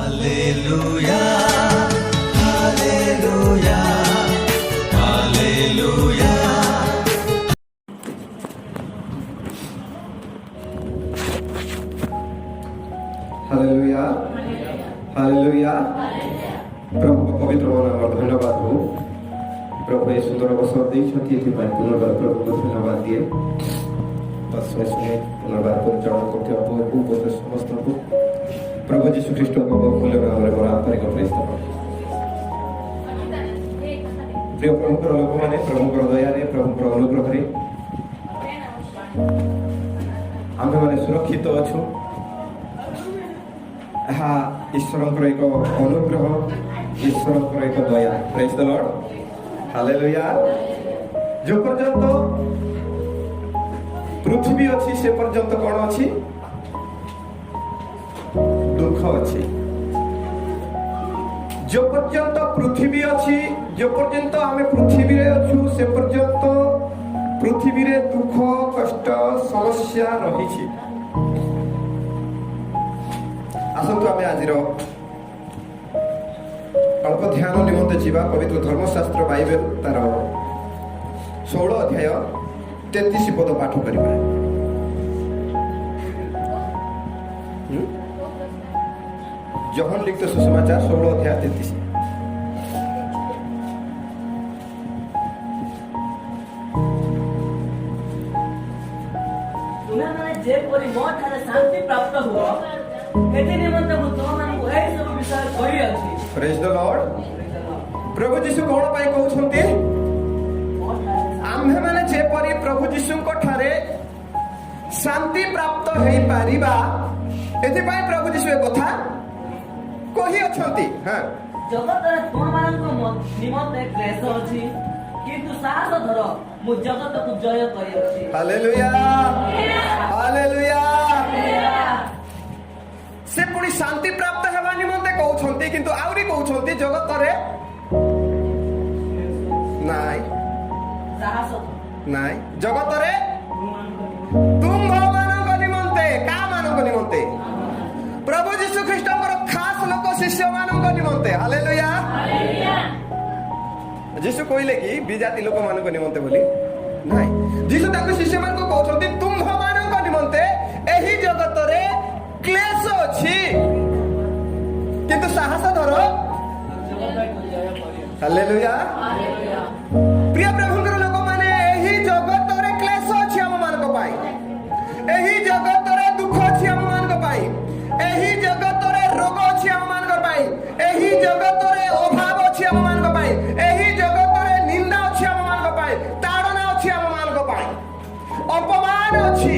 Hallelujah hallelujah hallelujah. Hallelujah hallelujah. प्रभु पवित्र नाम धन्यवाद हो। प्रभु ये सुंदर अवसर देइछथि एथिपाई पुनर्बार प्रभु को धन्यवाद दिए। बस शुणे पुनर्बार परिचालन करते आपको बहुत समस्त को प्रभु यीशु ख्रीष्ट को मूल्य नामरे मोर आंतरिक प्रेस प्रिय प्रभुकर लोक माने प्रभुकर दया रे प्रभुकर अनुग्रह रे आमे माने सुरक्षित अछु। ଏହା ଈଶ୍ୱରଙ୍କର ଏକ ଅନୁଗ୍ରହ, ଈଶ୍ୱରଙ୍କର ଏକ ଦୟା। ପ୍ରେଜ୍ ଦ ଲର୍ଡ ହାଲେଲୁୟା। ଯେଉଁ ପର୍ଯ୍ୟନ୍ତ ପୃଥିବୀ ଅଛି ସେ ପର୍ଯ୍ୟନ୍ତ କ'ଣ ଅଛି? ଦୁଃଖ ଅଛି। ଯେଉଁ ପର୍ଯ୍ୟନ୍ତ ପୃଥିବୀ ଅଛି, ଯେଉଁ ପର୍ଯ୍ୟନ୍ତ ଆମେ ପୃଥିବୀରେ ଅଛୁ ସେ ପର୍ଯ୍ୟନ୍ତ ପୃଥିବୀରେ ଦୁଃଖ କଷ୍ଟ ସମସ୍ୟା ରହିଛି। आसतु आमे आजिर अल्प ध्यान निमंते जीवा पवित्र धर्मशास्त्र बाइबल तार 16 अध्याय 33 पद पाठ करिबा। जोहन लिखित सुसमाचार 16 अध्याय 33। तुम्हें माने जे परि मो थारे शांति प्राप्त हुआ एते निमंते मु तुमମାନଙ୍କୁ एई सब विषय कहि अछि। Praise the Lord. प्रभु यीशु कोन पाई कहउछंती? आम्हे माने जे परि प्रभु यीशुଙ୍କ ठारे शांति प्राप्त हेई पारिबा एति पाई प्रभु यीशु ए कथा कहि अछंती। हां, जगतरे तुमମାନଙ୍କୁ निमंते क्लेश अछि किंतु साहस धर मु जगतକୁ जय करि अछि। Hallelujah hallelujah. से पुणी शांति प्राप्त हेबा निमंते कहउछंती किंतु आउरी कहउछंती जगत रे नाइ साहस नाइ जगत रे तुम भगवानक निमंते का मानक निमंते प्रभु यीशु ख्रीष्टଙ୍କର खास लोक शिष्य मानक निमंते। Hallelujah hallelujah. यीशु कहले कि विजाति लोक मानक निमंते बोली नाइ। यीशु ताको शिष्य मानक कहउछंती तुम भगवानक निमंते एही जगत रे क्लेश अछि किंतु साहस धर। Hallelujah hallelujah. प्रिय प्रभुଙ୍କର लोक माने एही जगत रे क्लेश अछि हम मानक पाई, एही जगत रे दुख अछि हम मानक पाई, एही जगत रे रोग अछि हम मानक पाई, एही जगत रे अभाव अछि हम मानक पाई, एही जगत रे निंदा अछि हम मानक पाई, ताड़ना अछि हम मानक पाई, अपमान अछि,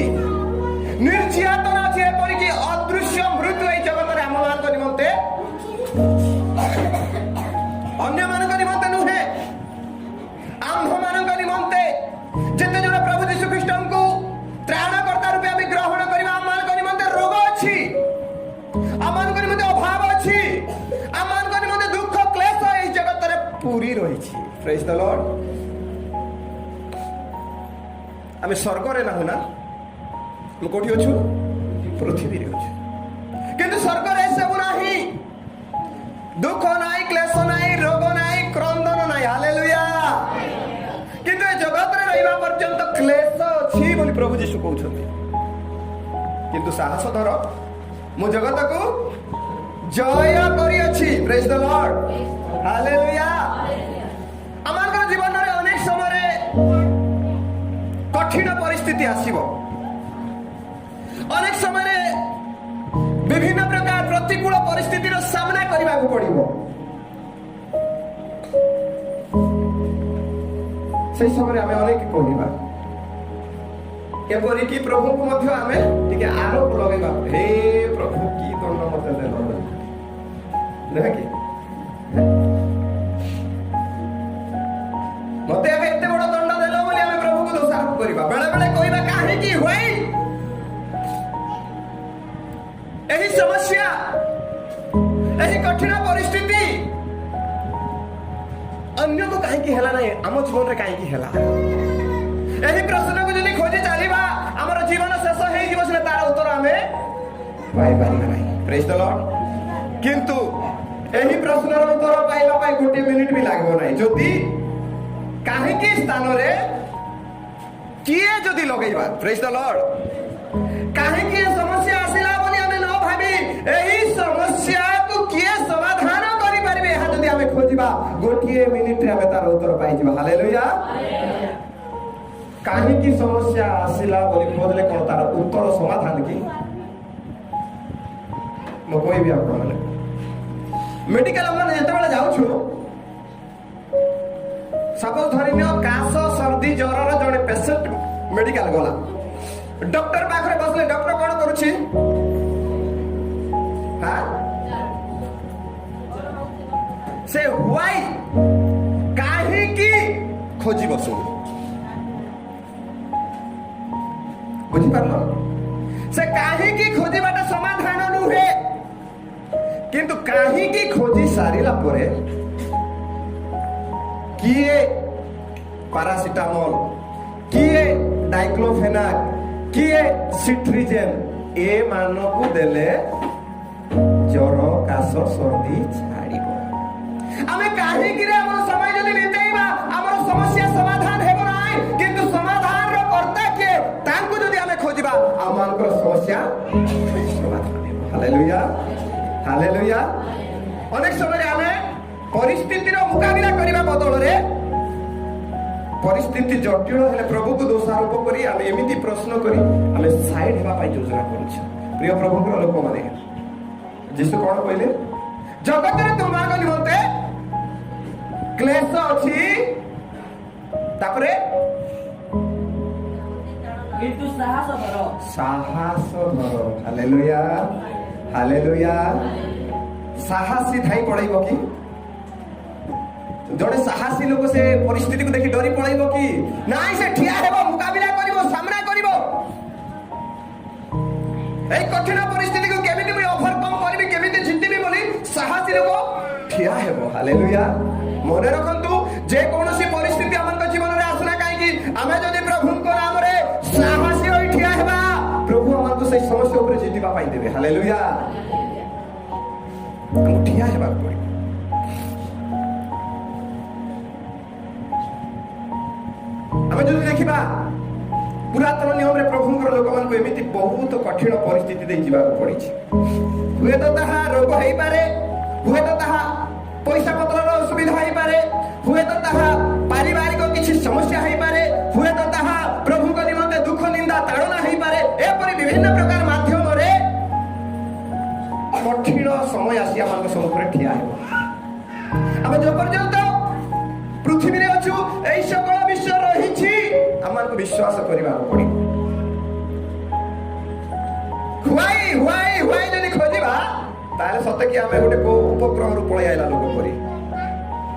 निर्यातना अछि, एपरिक अदृश्य मृत्यु एही जगत रे हम मानक निमंते अन्य मानक निमंते नुहे आम्भ मानक निमंते जेते जण प्रभु यीशु ख्रीष्टଙ୍କୁ त्राणकर्ता रूपे आमे ग्रहण करिबा आम मानक निमंते रोग अछि, आम मानक निमंते अभाव अछि, आम मानक निमंते दुख क्लेश एही जगत रे पूरी रहिछि। Praise the Lord. आमे स्वर्ग रे नाहु ना, हम कोठी अछु? पृथ्वी रे अछु। किंतु स्वर्ग रे सब नाही, दुख नाही, क्लेश नाही, रोग नाही, क्रंदन नाही। हालेलुया। किंतु ए जगत रे रहिबा पर्यंत क्लेश अछि बोली प्रभु यीशु कहउछथि। किंतु साहस धर मु जगत को जय करि अछि। Praise the Lord hallelujah. आमानकर जीवन रे अनेक समय रे कठिन परिस्थिति आसीबो, अनेक समय रे विभिन्न प्रकार प्रतिकूल परिस्थितिर सामना करने को पड़िबो। से समय आमे अनेक कहबा एपरि कि प्रभु को मध्य आमे टिके आरोप लगेबा, हे प्रभु की दंड मते देलो ना कि मते आमे एते बड़ दंड देलो बोली आमे प्रभु को दोषारोप करबा। बेले बेले कहबा काहे की होई एही समस्या, एही कठिन परिस्थिति अन्य को कहीं की हेला नहीं, आम जीवन रे कहीं की हेला। एही प्रश्न को जदी खोजे चलीबा हमर जीवन शेष हेई जीव से तार उत्तर हमें पाई पारिबा नहीं। प्रेज द लॉर्ड କିନ୍ତୁ ଏହି ପ୍ରଶ୍ନର ଉତ୍ତର ପାଇବା ପାଇଁ 1 ମିନିଟ୍ ବି ଲାଗିବ ନାହିଁ। ଯଦି କାହିଁକି ସ୍ଥାନରେ କିଏ ଯଦି ଲଗେଇବା, ପ୍ରେଜ୍ ଦ ଲର୍ଡ, କାହିଁକି ଏ ସମସ୍ୟା ଆସିଲା ବୋଲି ଆମେ ନ ଭାବି ଏହି ସମସ୍ୟାକୁ କିଏ ସମାଧାନ କରିପାରିବେ ଏହା ଯଦି ଆମେ ଖୋଜିବା 1 ମିନିଟ୍ରେ ଆମେ ତାର ଉତ୍ତର ପାଇଯିବା। ହାଲେଲୁୟା। କାହିଁକି ସମସ୍ୟା ଆସିଲା ବୋଲି ଖୋଜିଲେ କ'ଣ ତାର ଉତ୍ତର ସମାଧାନ କି? ମୁଁ କହିବି ଆପଣମାନେ, ମେଡିକାଲ ମାନେ ଯେତେବେଳେ ଯାଉଛୁ, ସପୋଜ ଧରିନିଅ କାଶ ସର୍ଦ୍ଦି ଜ୍ୱରର ଜଣେ ପେସେଣ୍ଟ ମେଡିକାଲ ଗଲା, ଡକ୍ଟର ପାଖରେ ବସିଲେ ଡକ୍ଟର କ'ଣ କରୁଛି? ସେ ହ୍ୱାଇ କାହିଁକି ଖୋଜିବ ସବୁ, ବୁଝିପାରିଲ? ସେ କାହିଁକି ଖୋଜିବାଟା ସମାଧାନ ନୁହେଁ, କିନ୍ତୁ କାହିଁକି ଖୋଜି ସାରିଲା ପରେ କିଏ ପାରାସିଟାମଲ, କିଏ ଡାଇକ୍ଲୋଫେନାକ, କିଏ ସିଟ୍ରିଜେନ୍ ଏମାନଙ୍କୁ ଦେଲେ ଜ୍ୱର କାଶ ସର୍ଦ୍ଦି ଛାଡ଼ିବ। ଆମେ କାହିଁକି ଆମର ସମୟ ଯଦି ବିତେଇବା ଆମର ସମସ୍ୟା ସମାଧାନ ହେବ ନାହିଁ, କିନ୍ତୁ ସମାଧାନର କର୍ତ୍ତା କିଏ ତାଙ୍କୁ ଯଦି ଆମେ ଖୋଜିବା ଆମମାନଙ୍କର ସମସ୍ୟା ସମାଧାନ ହେବ। Hallelujah, hallelujah. ଅନେକ ସମୟରେ ଆମେ ପରିସ୍ଥିତିର ମୁକାବିଲା କରିବା ବଦଳରେ ପରିସ୍ଥିତି ଜଟିଳ ହେଲେ ପ୍ରଭୁକୁ ଦୋଷାରୋପ କରି ଆମେ ଏମିତି ପ୍ରଶ୍ନ କରି ଆମେ ସାଇଡ୍ ହେବା ପାଇଁ ଯୋଜନା କରୁଛୁ। ପ୍ରିୟ ପ୍ରଭୁଙ୍କର ଲୋକମାନେ, ଯୀଶୁ କ'ଣ କହିଲେ? ଜଗତରେ ତୁମମାନଙ୍କ ନିମନ୍ତେ କ୍ଲେଶ ଅଛି, ତାପରେ କିନ୍ତୁ ସାହସ ଧର, ସାହସ ଧର। Hallelujah, hallelujah. ସାହସୀ ଧାଇ ପଳେଇବ କି? ଜଣେ ସାହସୀ ଲୋକ ସେ ପରିସ୍ଥିତିକୁ ଦେଖି ଡରି ପଳେଇବ କି? ନାଇଁ, ସେ ଠିଆ ହେବ, ମୁକାବିଲା କରିବ, ସାମ୍ନା କରିବ। এই কঠিন পরিস্থিতিকে কেমিতি আমি ওভারকম করিবি, কেমিতি জিতিবি বলি সাহসী লোক ঠিয়া হেব। হালেলুয়া। মনে রাখন্তু, যে কৌশি পরিস্থিতি আমার জীবনের আসুনা কাইকি আমি যদি প্রভুঙ্ক নামে সাহসী হয়ে ঠিয়া হেবা, প্রভু আমাকে সেই সমস্যা উপরে জিতিবা পাই দেবে। হালেলুয়া। আমি ঠিয়া হেবা পড়ে আমি যদি দেখিবা পুরাতন নিয়মে প্রভুঙ্কর লোকমানଙ୍କୁ এমিতি বহুত কঠিন পরিস্থিতি দেই ଯିବାକୁ ପଡ଼ିଛି। ହୁଏତ ତାହା ରୋଗ ହେଇପାରେ, ହୁଏତ ତାହା ପଇସା ପତ୍ରର ଅସୁବିଧା ହେଇପାରେ, ହୁଏତ ତାହା ପାରିବାରିକ କିଛି ସମସ୍ୟା ହେଇପାରେ, ହୁଏତ ତାହା ପ୍ରଭୁଙ୍କ ନିମନ୍ତେ ଦୁଃଖ ନିନ୍ଦା ତାଡ଼ନା ହେଇପାରେ। ଏପରି ବିଭିନ୍ନ ପ୍ରକାର ମାଧ୍ୟମରେ କଠିନ ସମୟ ଆସି ଆମମାନଙ୍କ ସମ୍ମୁଖରେ ଠିଆ ହେବ। ଆମେ ଯେ ପର୍ଯ୍ୟନ୍ତ ପୃଥିବୀରେ ଅଛୁ, ଏହି ସକଳ ବିଷୟ ରହିଛି, ଆମମାନଙ୍କୁ ବିଶ୍ୱାସ କରିବାକୁ ପଡ଼ିବ। ହୁଆଇ ଯଦି ଖୋଜିବା ତାହେଲେ ସତେ କି ଆମେ ଗୋଟେ କୋଉ ଉପଗ୍ରହରୁ ପଳେଇ ଆଇଲା ଲୋକ ପରି,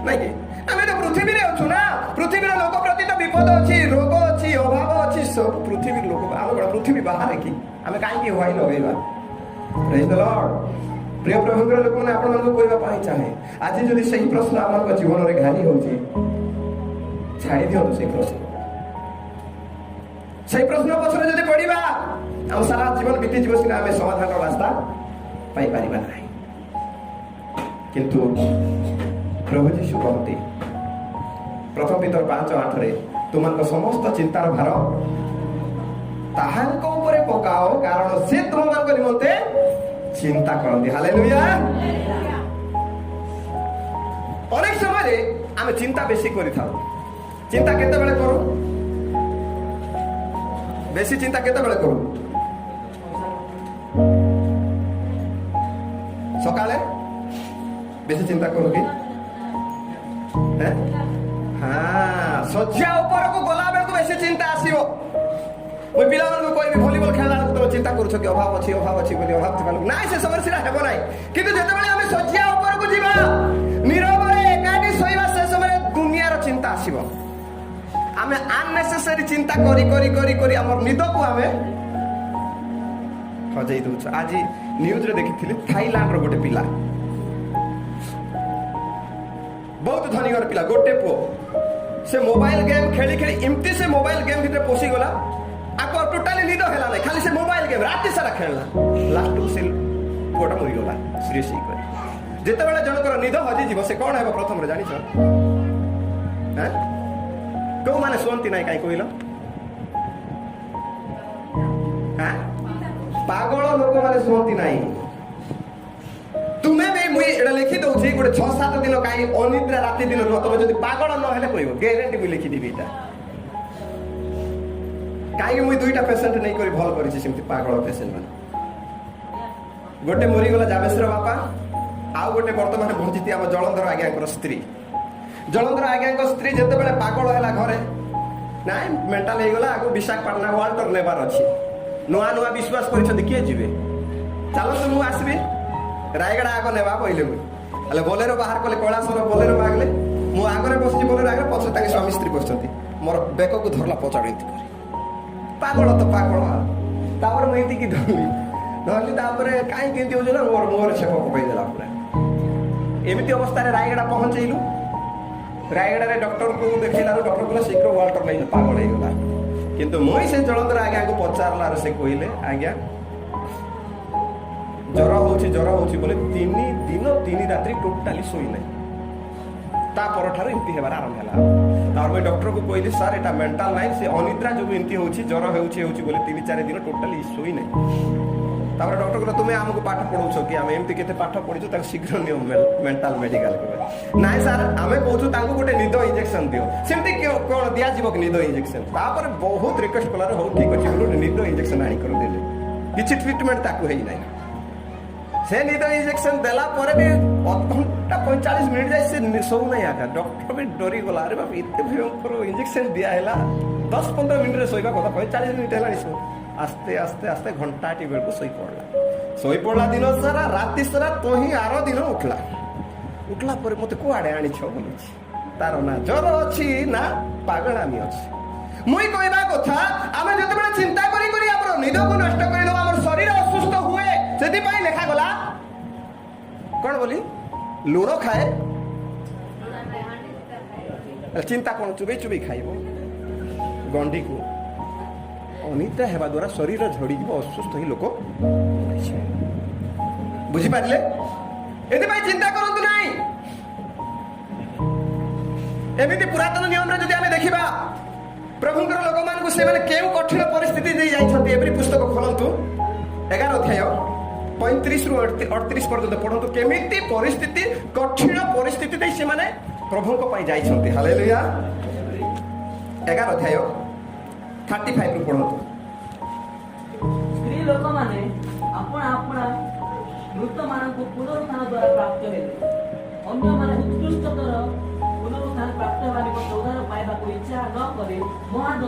ନାଇଁ କି? ଆମେ ତ ପୃଥିବୀରେ ଅଛୁ ନା, ପୃଥିବୀର ଲୋକ ପ୍ରତି ତ ବିପଦ ଅଛି, ରୋଗ ଅଛି, ଅଭାବ ଅଛି, ସବୁ ପୃଥିବୀର ଲୋକ। ଆମେ କଣ ପୃଥିବୀ ବାହାରେ କି? ଆମେ କାହିଁକି ହୁଆଇ ଲଗେଇବା? ପ୍ରେଜ୍ ଦ ଲର୍ଡ। ପ୍ରିୟ ପ୍ରଭୁଙ୍କର ଲୋକମାନେ, ଆପଣମାନଙ୍କୁ କହିବା ପାଇଁ ଚାହେଁ, ଆଜି ଯଦି ସେହି ପ୍ରଶ୍ନ ଆମମାନଙ୍କ ଜୀବନରେ ଘାରି ହେଉଛି, ଛାଡ଼ି ଦିଅନ୍ତୁ ସେଇ ପ୍ରଶ୍ନ। ସେଇ ପ୍ରଶ୍ନ ପଛରେ ଯଦି ପଡ଼ିବା, ଆମ ସାରା ଜୀବନ ବିତିଯିବ ସିନା, ଆମେ ସମାଧାନର ରାସ୍ତା ପାଇପାରିବା ନାହିଁ। କିନ୍ତୁ ପ୍ରଭୁ ଯୀଶୁ କହନ୍ତି ପ୍ରଥମ ପିତର 5:8, ତୁମମାନଙ୍କ ସମସ୍ତ ଚିନ୍ତାର ଭାର ତାହାଙ୍କ ଉପରେ ପକାଅ, କାରଣ ସେ ତୁମମାନଙ୍କ ନିମନ୍ତେ ଚିନ୍ତା କରନ୍ତି। ହାଲେଲୁୟା। ଅନେକ ସମୟରେ ଆମେ ଚିନ୍ତା ବେଶୀ କରିଥାଉ। ଚିନ୍ତା କେତେବେଳେ କରୁ? ବେଶୀ ଚିନ୍ତା କେତେବେଳେ କରୁ? ସକାଳେ ବେଶୀ ଚିନ୍ତା କରୁ କି? ଶଯ୍ୟା ଉପରକୁ ଗଲା ବେଳକୁ ବେଶୀ ଚିନ୍ତା ଆସିବ। ମୁଁ ପିଲାମାନଙ୍କୁ କହିବି, ଭଲିବଲ ଖେଳିଲା ବେଳକୁ ତମେ ଚିନ୍ତା କରୁଛ କି ଅଭାବ ଅଛି ବୋଲି? ଅଭାବ ଥିବା ନାଇଁ, ସେ ସମୟରେ ସେଟା ହେବ ନାହିଁ। କିନ୍ତୁ ଯେତେବେଳେ ଆମେ ଶଯ୍ୟା ଉପରକୁ ଯିବା, ନୀରବରେ ଏକାଠି ଶୋଇବା, ସେ ସମୟରେ ଦୁନିଆର ଚିନ୍ତା ଆସିବ। ଆମେ ଅନନେସେସାରୀ ଚିନ୍ତା କରି କରି କରି କରି ଆମର ନିଦକୁ ଆମେ ହଜେଇ ଦଉଛୁ। ଆଜି ନ୍ୟୁଜରେ ଦେଖିଥିଲି, ଥାଇଲାଣ୍ଡର ଗୋଟେ ପିଲା, ବହୁତ ଧନୀ ଘର ପିଲା, ଗୋଟେ ପୁଅ, ସେ ମୋବାଇଲ ଗେମ୍ ଖେଳି ଖେଳି ଏମିତି ସେ ମୋବାଇଲ ଗେମ୍ ଭିତରେ ପଶିଗଲା, ଆକୁ ଟୋଟାଲି ନିଦ ହେଲା ନାହିଁ, ଖାଲି ସେ ମୋବାଇଲ ଗେମ୍ ରାତି ସାରା ଖେଳିଲା। ଲାଷ୍ଟକୁ ସେ ପୁଅଟା ମରିଗଲା ସିରିୟସ୍ ହେଇକରି। ଯେତେବେଳେ ଜଣଙ୍କର ନିଦ ହଜିଯିବ ସେ କ'ଣ ହେବ ପ୍ରଥମରେ ଜାଣିଛ? କୋଉମାନେ ଶୁଅନ୍ତି ନାହିଁ କାହିଁ କହିଲ? ପାଗଳ ଲୋକମାନେ ଶୁଅନ୍ତି ନାହିଁ। ତୁମେ ବି ମୁଇଁ ଏଇଟା ଲେଖି ଦଉଛି ଗୋଟେ 6-7 ଦିନ କାହିଁ ଅନିଦ୍ରା ରାତି ଦିନ ରୁହ। ତମେ ଯଦି ପାଗଳ ନହେଲେ କହିବ, ଗ୍ୟାରେଣ୍ଟି ବି ଲେଖିଦେବି ଏଇଟା। କାହିଁକି ମୁଇଁ 2ଟା ପେସେଣ୍ଟ ନେଇକରି ଭଲ କରିଛି ସେମିତି ପାଗଳ ପେସେଣ୍ଟ ମାନେ। ଗୋଟେ ମରିଗଲା ଯାବେଶ୍ର ବାପା, ଆଉ ଗୋଟେ ବର୍ତ୍ତମାନ ବଞ୍ଚିଛି ଆମ ଜଳନ୍ଧର ଆଜ୍ଞାଙ୍କର ସ୍ତ୍ରୀ। ଜଳନ୍ଧର ଆଜ୍ଞାଙ୍କ ସ୍ତ୍ରୀ ଯେତେବେଳେ ପାଗଳ ହେଲା ଘରେ, ନାଇଁ ମେଣ୍ଟାଲ ହେଇଗଲା, ଆଗକୁ ବିଶାଖାପାଟଣା ୱାଲ୍ଟର ନେବାର ଅଛି। ନୂଆ ନୂଆ ବିଶ୍ୱାସ କରିଛନ୍ତି, କିଏ ଯିବେ, ଚାଲନ୍ତୁ ମୁଁ ଆସିବି, ରାୟଗଡ଼ା ଆଗ ନେବା କହିଲେ। ମୁଁ ହେଲେ ବୋଲେରୋ ବାହାର କଲେ, କୈଳାସର ବୋଲେରୋ ମାଗିଲେ। ମୁଁ ଆଗରେ ବସିଛି ବୋଲେରୋ ଆଗରେ, ପଛରେ ତାଙ୍କ ସ୍ୱାମୀ ସ୍ତ୍ରୀ ବସିଛନ୍ତି। ମୋର ବେକକୁ ଧରିଲା ପଚାଡ଼ି ଏମିତି କରି, ପାଗଳ ତ ପାଗଳ। ତାପରେ ମୁଁ ଏତିକି ଧରିଲି, ତାପରେ କାହିଁକି ଏମିତି ହଉଛି ନା ମୋର ମୁହଁରେ ଛେପ ପକାଇଦେଲା ପୁରା। ଏମିତି ଅବସ୍ଥାରେ ରାୟଗଡ଼ା ପହଞ୍ଚେଇଲୁ। ରାୟଗଡ଼ାରେ ଡକ୍ଟରକୁ ଦେଖେଇଲାରୁ ଡକ୍ଟର କହିଲା ଶୀଘ୍ର ୱାଲ୍ଟର ନେଇଯିବ, ପାଗଳ ହେଇଗଲା। କିନ୍ତୁ ମୁଇଁ ସେ ଜଳନ୍ଧର ଆଜ୍ଞାକୁ ପଚାରିଲାରୁ ସେ କହିଲେ, ଆଜ୍ଞା ଜ୍ୱର ହଉଛି ବୋଲେ 3 ଦିନ 3 ରାତ୍ରି ଟୋଟାଲି ଶୋଇନାହିଁ। ତା ପରଠାରୁ ଏମିତି ହେବାର ଆରମ୍ଭ ହେଲା। ତାପରେ ମୁଇଁ ଡକ୍ଟରକୁ କହିଲି, ସାର୍ ଏଟା ମେଣ୍ଟାଲ ନାହିଁ, ସେ ଅନିଦ୍ରା ଯୋଗୁଁ ଏମିତି ହଉଛି, ଜ୍ୱର ହେଉଛି ବୋଲେ 3-4 ଦିନ ଟୋଟାଲି ଶୋଇନାହିଁ। ତାପରେ ଡକ୍ଟର କହିଲା, ତୁମେ ଆମକୁ ପାଠ ପଢ଼ଉଛ କି? ଆମେ ଏମିତି କେତେ ପାଠ ପଢ଼ିଛୁ, ତାକୁ ଶୀଘ୍ର ନିଅ ମେଣ୍ଟାଲ ମେଡିକାଲ। ନାଇଁ ସାର୍, ଆମେ କହୁଛୁ ତାଙ୍କୁ ଗୋଟେ ନିଦ ଇଞ୍ଜେକ୍ସନ ଦିଅ। ସେମିତି କ'ଣ ଦିଆଯିବ କି ନିଦ ଇଞ୍ଜେକ୍ସନ? ତାପରେ ବହୁତ ରିକ୍ୱେଷ୍ଟ କଲାରୁ ହଉ ଠିକ୍ ଅଛି ଗୋଟେ ନିଦ ଇଞ୍ଜେକ୍ସନ ଆଣିକରି ଦେଲେ। କିଛି ଟ୍ରିଟମେଣ୍ଟ ତାକୁ ହେଇନାହିଁ। ସେ ନିଦ ଇଞ୍ଜେକ୍ସନ ଦେଲା ପରେ ବି 1 ଘଣ୍ଟା 45 ମିନିଟ୍ ଯାଇ ସେ ଶୋଉନାହିଁ। ଆକା ଡକ୍ଟର ବି ଡରିଗଲା, ଆରେ ବାପ ଏତେ ଭୟଙ୍କର ଇଞ୍ଜେକ୍ସନ ଦିଆହେଲା, 10-15 ମିନିଟ୍ରେ ଶୋଇବା କଥା, 45 ମିନିଟ୍ ହେଲାଣି ଶୋ। ଆସ୍ତେ ଆସ୍ତେ ଆସ୍ତେ ଘଣ୍ଟାଟି ବେଳକୁ ଶୋଇପଡ଼ିଲା ଦିନ ସାରା, ରାତି ସାରା। ତହିଁ ଆର ଦିନ ଉଠିଲା ପରେ ମତେ କୁଆଡ଼େ ଆଣିଛ ବୋଲୁଛି। ତାର ନା ଜ୍ୱର ଅଛି ନା ପାଗଳାମି ଅଛି। ମୁଇଁ କହିବା କଥା, ଆମେ ଯେତେବେଳେ ଚିନ୍ତା କରି ଆମର ନିଦକୁ ନଷ୍ଟ କରିଦେବା, ଆମର ଶରୀର ଅସୁସ୍ଥ ହୁଏ। ସେଥିପାଇଁ ଲେଖାଗଲା କ'ଣ ବୋଲି? ଲୁଣ ଖାଏ, ଚିନ୍ତା କ'ଣ ଚୁବେଇ ଖାଇବ ଗଣ୍ଡିକୁ। ଅନିଦ୍ରା ହେବା ଦ୍ୱାରା ଶରୀର ଝଡ଼ିଯିବ, ଅସୁସ୍ଥ ହେଇ ଲୋକ ବୁଝିପାରିଲେ? ଏଥିପାଇଁ ଚିନ୍ତା କରନ୍ତୁ ନାହିଁ। ଏମିତି ପୁରାତନ ନିୟମରେ ଯଦି ଆମେ ଦେଖିବା, ପ୍ରଭୁଙ୍କର ଲୋକମାନଙ୍କୁ ସେମାନେ କେଉଁ କଠିନ ପରିସ୍ଥିତି ଦେଇ ଯାଇଛନ୍ତି। ଏଭଳି ପୁସ୍ତକ ଖୋଲନ୍ତୁ, 11 ଅଧ୍ୟାୟ 35ରୁ 38 ପର୍ଯ୍ୟନ୍ତ ପଢ଼ନ୍ତୁ। କେମିତି ପରିସ୍ଥିତି, କଠିନ ପରିସ୍ଥିତି ଦେଇ ସେମାନେ ପ୍ରଭୁଙ୍କ ପାଇଁ ଯାଇଛନ୍ତି। ହାଲେଲୁୟା। 11 ଅଧ୍ୟାୟ 35ରୁ ପଢ଼ନ୍ତୁ। ସ୍ତ୍ରୀ ଲୋକମାନେ ଆପଣା ମୃତମାନଙ୍କୁ ପୁନରୁତ୍ଥାନ ଦ୍ୱାରା ପ୍ରାପ୍ତ ହେଲେ, ଅନ୍ୟମାନେ ଉତ୍କୃଷ୍ଟତର ପୁନରୁତ୍ଥାନ ପ୍ରାପ୍ତ ହେବା ନିମନ୍ତେ ଉଦ୍ଧାର ପାଇବାକୁ ଇଚ୍ଛା ନ କରି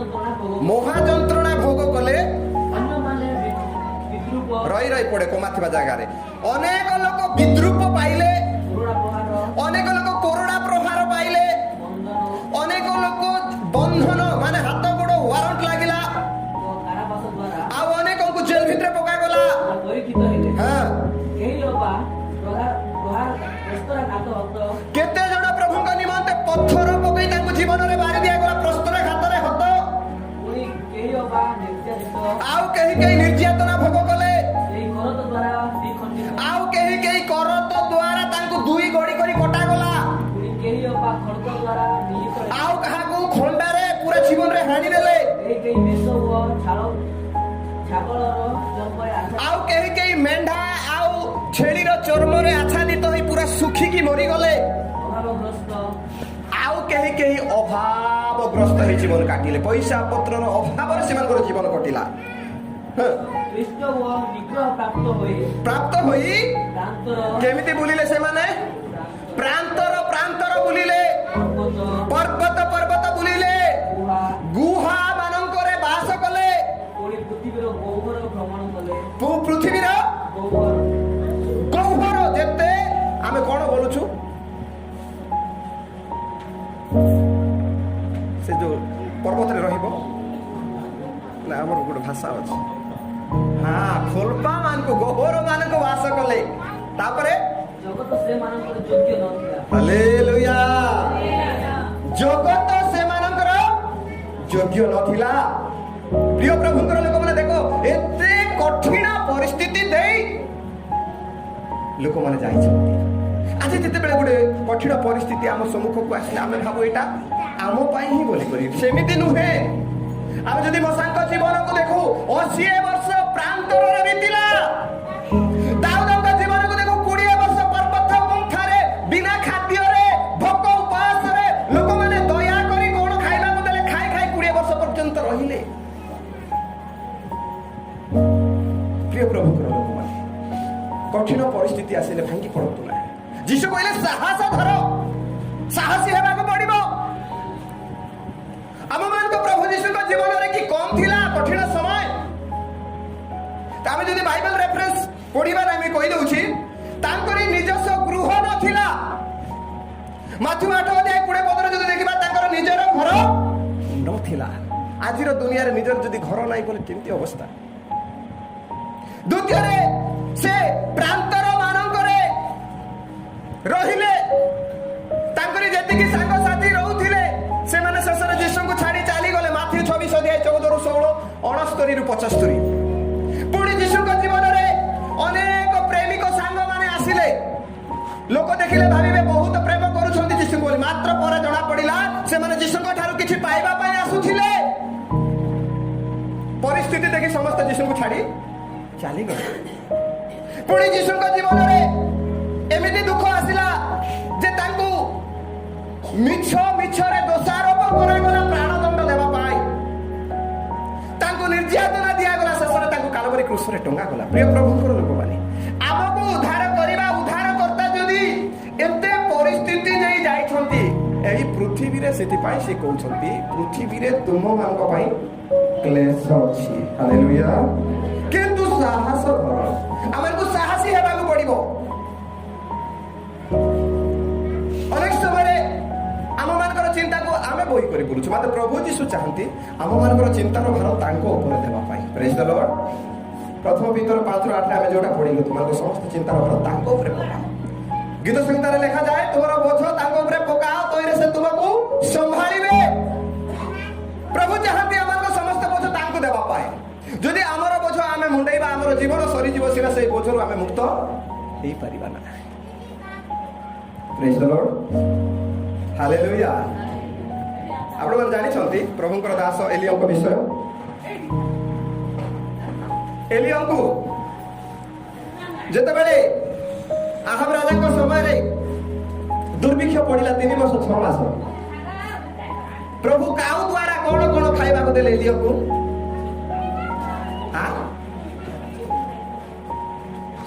ମହାଯନ୍ତ୍ରଣା ଭୋଗ କଲେ। ଅନ୍ୟମାନେ ବିଦ୍ରୂପ ରହି ପଡ଼େ କୋମା ଥିବା ଜାଗାରେ। ଅନେକ ଲୋକ ବିଦ୍ରୂପ ପାଇଲେ, ଅନେକ ଲୋକ କୋରଡ଼ା ପ୍ରହାର ପାଇଲେ, ଅନେକ ଲୋକ ବନ୍ଧନ ମାନେ ହାତ ଗୋଡ଼ ୱାରଣ୍ଟ ଲାଗିଲା, ଆଉ ଅନେକଙ୍କୁ ଜେଲ ଭିତରେ ପକାଗଲା। କେତେ ଜଣ ପ୍ରଭୁଙ୍କ ନିମନ୍ତେ ପଥର ପକାଇ ତାଙ୍କୁ ଜୀବନରେ ମାରି ଦିଆଗଲା, ପ୍ରସ୍ତରାଘାତରେ ହତ। ଆଉ କେହି ନିର୍ଯାତନା ଭୋଗ କଲେ, ଆଉ କେହି କରତ ଦ୍ୱାରା ତାଙ୍କୁ 2 ଗଡ଼ି କରି କଟାଗଲା, ଆଉ କାହାକୁ ଖଣ୍ଡାରେ ପୁରା ଜୀବନରେ ହାଣି ଦେଲେ, ଆଉ କେହି ମେଣ୍ଢା ଆଉ ଛେଳିର ଚର୍ମରେ ଆଚ୍ଛାଦିତ ହୋଇ ପୁରା ଶୁଖିକି ମରିଗଲେ, ଆଉ କେହି ଅଭାବଗ୍ରସ୍ତ ହେଇ ଜୀବନ କାଟିଲେ। ପଇସା ପତ୍ରର ଅଭାବରେ ସେମାନଙ୍କର ଜୀବନ କଟିଲା। ପ୍ରାପ୍ତ ହୋଇ କେମିତି ବୁଲିଲେ ସେମାନେ? ପ୍ରାନ୍ତର ବୁଲିଲେ, ପର୍ବତ ବୁଲିଲେ, ଗୁହା ମାନଙ୍କରେ ବାସ କଲେ, ପୃଥିବୀର ଗହ୍ୱର ଯେତେ ଆମେ କ'ଣ ବୋଲୁଛୁ, ସେ ଯୋଉ ପର୍ବତରେ ରହିବ ନା, ଆମର ଗୋଟେ ଭାଷା ଅଛି, ଖୋଲପା ମାନଙ୍କୁ ଗହ୍ୱର ମାନଙ୍କୁ ବାସ କଲେ। ତାପରେ ହାଲେଲୁୟା, ଜଗତ ସେମାନଙ୍କର ଯୋଗ୍ୟ ନଥିଲା। ପ୍ରିୟ ପ୍ରଭୁଙ୍କର ଲୋକମାନେ ଦେଖ, ଏତେ କଠିନ ପରିସ୍ଥିତି ଦେଇ ଲୋକମାନେ ଯାଇଛନ୍ତି। आज जितेबाला गोटे कठिन परिस्थिति आम सम्मुख को आसे आम भाव यहाँ आम ही बोली सेमती नुहे। आम जदि मशांक जीवन को देखू 80 वर्ष प्रांतर बीतला। दाऊद जीवन को देखो 20 वर्ष पर्वत पंथारे बिना खाद्य भोक उपास लोक मैंने दया करी कौन खाइबा को देले खाई खाई 20 वर्ष पर्यंत रहिले। प्रिय प्रभु लोक मैंने कठिन परिस्थिति आसिले भांगी पड़तु ना। जीशु कहले साहस धर, साहसी हेबाक पड़िबो। आम मान प्रभु जीशु जीवन में कि कम थिला कठिन समय आम जब बाइबल रेफरेंस पढ़ा आम कही दूची निजस्व गृह नथिला। माथ्यू 8 अध्याय 20 पदर जो देखा निजर घर नथिला। आज दुनिया रे निजर जदि घर नहीं बोले केमती अवस्था। द्वितीय से प्रांतर मानकरे रहिले जेतिकी सांग साथी रहउथिले से माने शेषरे जीशु को छाड़ी चली गले। माथ्यू 26 अध्याय 14 ରୁ 16 69 ରୁ 75। पुणी जीशु जीवन में अनेक प्रेमिक सांग माने आसिले। लोक देखिले भाविबे बहुत प्रेम करूछंती जीशु बोली। मात्र पर जणा पड़िला से माने जीशु ठारू किछि पाइबा पय आसुथिले। परिस्थिति देखि समस्त जीशु को छाड़ी चली गले। पुणी जीशु जीवन में एमिति दुख आसिला जे तांकू मिछरे दोषारोप करागला प्राणदंड देवा पाई। तांकू निर्यातना दियागला शेषरे तांकू कालवरी क्रूस रे टंगा गला। प्रिय प्रभुଙ୍କର ଲୋକମାନେ ଆମକୁ ଉଦ୍ଧାର କରିବା ଉଦ୍ଧାରକର୍ତ୍ତା ଯଦି ଏତେ ପରିସ୍ଥିତି ନେଇ ଯାଇଛନ୍ତି ଏହି ପୃଥିବୀରେ, ସେଥିପାଇଁ ସେ କହୁଛନ୍ତି ପୃଥିବୀରେ ତୁମମାନଙ୍କ ପାଇଁ କ୍ଲେଶ ଅଛି। ହାଲେଲୁୟା। କିନ୍ତୁ ସାହସ କର। ଆମକୁ ସାହସୀ ହେବାକୁ ପଡିବ। ଅନେକ ସମୟରେ ଆମ ମାନଙ୍କର ଚିନ୍ତାକୁ ଆମେ ବହି କରି ବୁଲୁଛୁ, ମାତ୍ର ପ୍ରଭୁ ଯୀଶୁ ଚାହାନ୍ତି ଆମ ମାନଙ୍କର ଚିନ୍ତାର ଭାର ତାଙ୍କ ଉପରେ ଦେବା ପାଇଁ। ପ୍ରେଜ୍ ଦ ଲର୍ଡ। ପ୍ରଥମ ପିତର 5:8 ଆମେ ଯୋଉଟା ପଢିଲୁ, ତୁମର ସମସ୍ତ ଚିନ୍ତାର ଭାର ତାଙ୍କ ଉପରେ ପକାଅ। ଗୀତ ସଂହିତାରେ ଲେଖାଯାଏ, ତୁମର ବୋଝ ତାଙ୍କ ଉପରେ ପକାଅ, ତଇରେ ସେ ତୁମକୁ ସମ୍ଭାଳିବେ। ପ୍ରଭୁ ଚାହାନ୍ତି ଆମମାନଙ୍କ ସମସ୍ତ ବୋଝ ତାଙ୍କୁ ଦେବା ପାଇଁ। ଯଦି ଆମର ବୋଝ ଆମେ ମୁଣ୍ଡେଇବା, ଆମର ଜୀବନ ସରିଯିବ ସିନା, ସେଇ ବୋଝରୁ ଆମେ ମୁକ୍ତ ହେଇପାରିବା ନା। ପ୍ରେଜ୍ ଦ ଲର୍ଡ। ହାଲେଲୁୟା। ଆପଣମାନେ ଜାଣିଛନ୍ତି ପ୍ରଭୁଙ୍କର ଦାସ ଏଲିୟଙ୍କ ବିଷୟ। ଏଲିୟଙ୍କୁ ଯେତେବେଳେ ଆହାବ ରାଜାଙ୍କ ସମୟରେ ଦୁର୍ଭିକ୍ଷ ପଡ଼ିଲା 3 ବର୍ଷ 6 ମାସ, ପ୍ରଭୁ କାଉ ଦ୍ୱାରା କଣ କଣ ଖାଇବାକୁ ଦେଲେ ଏଲିୟଙ୍କୁ?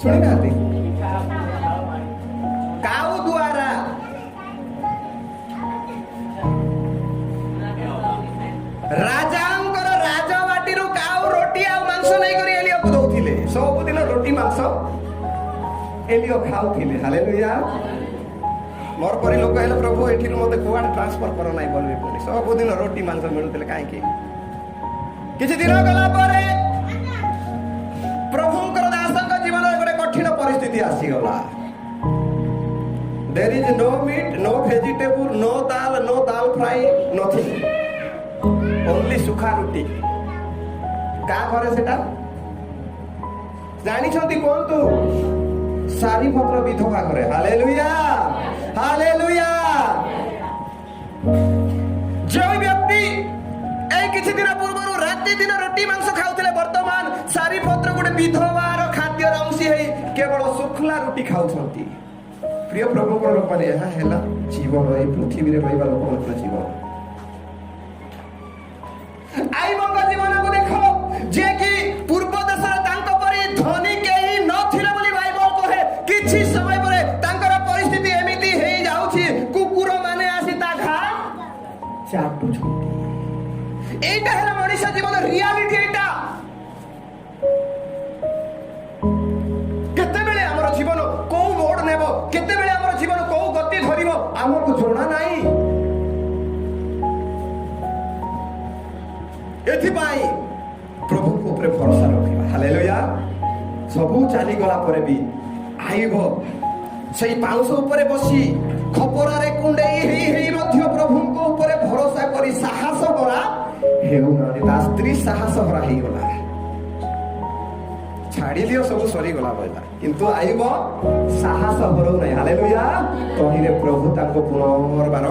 ଶୁଣିନାହାନ୍ତି? କାଉ ଦ୍ୱାରା ରାଜାଙ୍କର ରାଜବାଟିରୁ କାଉ ରୋଟି ଆଉ ମାଂସ ନେଇକରି ଏଲିୟକୁ ଦଉଥିଲେ। ସବୁଦିନ ରୋଟି ମାଂସ ଏଲିୟ ଖାଉଥିଲେ। ହାଲେଲୁୟା। ମୋର ପରି ଲୋକ ହେଲେ ପ୍ରଭୁ ଏଠିରୁ ମତେ କୁଆଡେ ଟ୍ରାନ୍ସଫର କର ନାହିଁ ବୋଲିବେ। ପୁଣି ସବୁଦିନ ରୋଟି ମାଂସ ମିଳୁଥିଲେ କାହିଁକି? କିଛି ଦିନ ଗଲା ପରେ ପ୍ରଭୁଙ୍କର ଦାସଙ୍କ ଜୀବନରେ ଗୋଟେ କଠିନ ପରିସ୍ଥିତି ଆସିଗଲା। There is no meat, no vegetable, no dal fry, nothing. Only सुखा रुटी। का घरे सेटा ଜାଣିଛନ୍ତି କୁହନ୍ତୁ? ସାରିପତ୍ର ବିଧବା ଘରେ। ହାଲେଲୁୟା। ହାଲେଲୁୟା। ଯେଉଁ ବ୍ୟକ୍ତି এই କିଛି ଦିନ ପୂର୍ବରୁ ରାତି ଦିନ ରୋଟି ମାଂସ ଖାଉଥିଲେ, ବର୍ତ୍ତମାନ ସାରିପତ୍ର ଗୋଟେ ବିଧବାର ଖାଦ୍ୟର ଅଂଶୀ ହେଇ କେବଳ ଶୁଖିଲା ରୁଟି ଖାଉଛନ୍ତି। ପ୍ରିୟ ପ୍ରଭୁଙ୍କର ଲୋକମାନେ, ଏହା ହେଲା ଜୀବନ। ଏହି ପୃଥିବୀରେ ରହିବା ଲୋକମାନଙ୍କର ଜୀବନ। ଆଇବଙ୍କ ଜୀବନକୁ ଦେଖ, ଯିଏ କି ପୂର୍ବ ଦେଶରେ ତାଙ୍କ ପରି ଧନୀ କେହି ନଥିଲେ ବୋଲି ବାଇବଲ କହେ। କିଛି ସମୟ ପରେ ତାଙ୍କର ପରିସ୍ଥିତି ଏମିତି ହେଇଯାଉଛି, କୁକୁର ମାନେ ଆସି ତା ଘା ଚାଟୁଛନ୍ତି। এইটা হলো মনুষ্য জীবনের রিয়ালিটি। এইটা কেতেবেলে আমার জীবন কোউ মোড় নেব, কেতেবেলে আমার জীবন কোউ গতি ধরিব, আমাকে জনা নাই। এথিপাই প্রভুଙ୍କ ଉପରେ ভরসা ରଖିବା। ହାଲେଲୁୟା। ସବୁ ଚାଲିଗଲା ପରେ ବି ଆଇବ ସେଇ ପାଉଁଶ ଉପରେ ବସି ଖପରାରେ କୁଣ୍ଡେଇ ହେଇ ହେଇ ମଧ୍ୟ ପ୍ରଭୁଙ୍କ ଉପରେ ଭରସା କରି ସାହସ କରା ହେଉନାହାନ୍ତି। ତା ସ୍ତ୍ରୀ ସାହସ ହରା ହେଇଗଲା। ଛାଡି ଛାଡ଼ି ଦିଅ ସବୁ ସରିଗଲା ବୋଇଲା, କିନ୍ତୁ ଆଇବ ସାହସ ହରଉ ନାହିଁ। ହାଲେଲୁୟା। ତହିଁରେ ପ୍ରଭୁ ତାଙ୍କୁ ପୁନର୍ବାର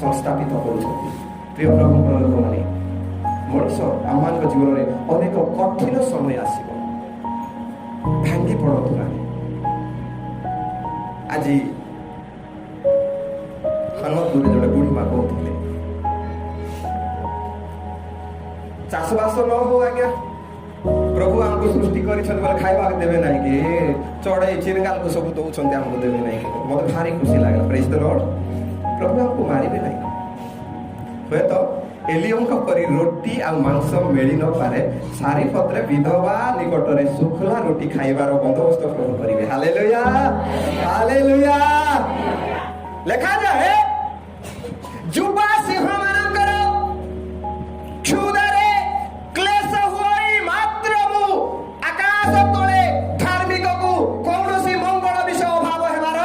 ସଂସ୍ଥାପିତ କରୁଛନ୍ତି। ପ୍ରିୟ ପ୍ରଭୁଙ୍କର ଲୋକମାନେ, ମଣିଷ ଆମମାନଙ୍କ ଜୀବନରେ ଅନେକ କଠିନ ସମୟ ଆସିବ, ଭାଙ୍ଗି ପଡ଼ନ୍ତୁ ନାହିଁ। ଆଜି ହନପୁରରେ ଜଣେ ବୁଢ଼ୀ ମା କହୁଥିଲେ, ଚାଷବାସ ନ ହଉ ଆଜ୍ଞା, ପ୍ରଭୁ ଆମକୁ ସୃଷ୍ଟି କରିଛନ୍ତି ବୋଲେ ଖାଇବାକୁ ଦେବେ ନାହିଁ କି, ଚଢ଼େଇ ଚିରଗାଲକୁ ସବୁ ଦଉଛନ୍ତି, ଆମକୁ ଦେବେ ନାହିଁ କି। ମୋତେ ଭାରି ଖୁସି ଲାଗିଲା। ପ୍ରେଜ୍ ଦ ଲର୍ଡ। ପ୍ରଭୁ ଆମକୁ ମାରିବେ ନାହିଁ। ହୁଏତ ଏଲିୟଙ୍କ ପରି ରୁଟି ଆଉ ମାଂସ ମିଳି ନପାରେ, ସାରିପତ୍ରେ ବିଧବା ନିକଟରେ ଶୁଖିଲା ରୁଟି ଖାଇବାର ବନ୍ଦୋବସ୍ତ ପ୍ରଭୁ କରିବେ। Hallelujah, hallelujah. ଲେଖାଯାଏ, ଯୁବା ସିଂହ ମାନଙ୍କର କ୍ଷୁଧାରେ କ୍ଲେଶ ହୋଇ ମାତ୍ର ମୁଁ ଆକାଶ ତଳେ ଧାର୍ମିକକୁ କୌଣସି ମଙ୍ଗଳ ବିଷୟ ଅଭାବ ହେବାର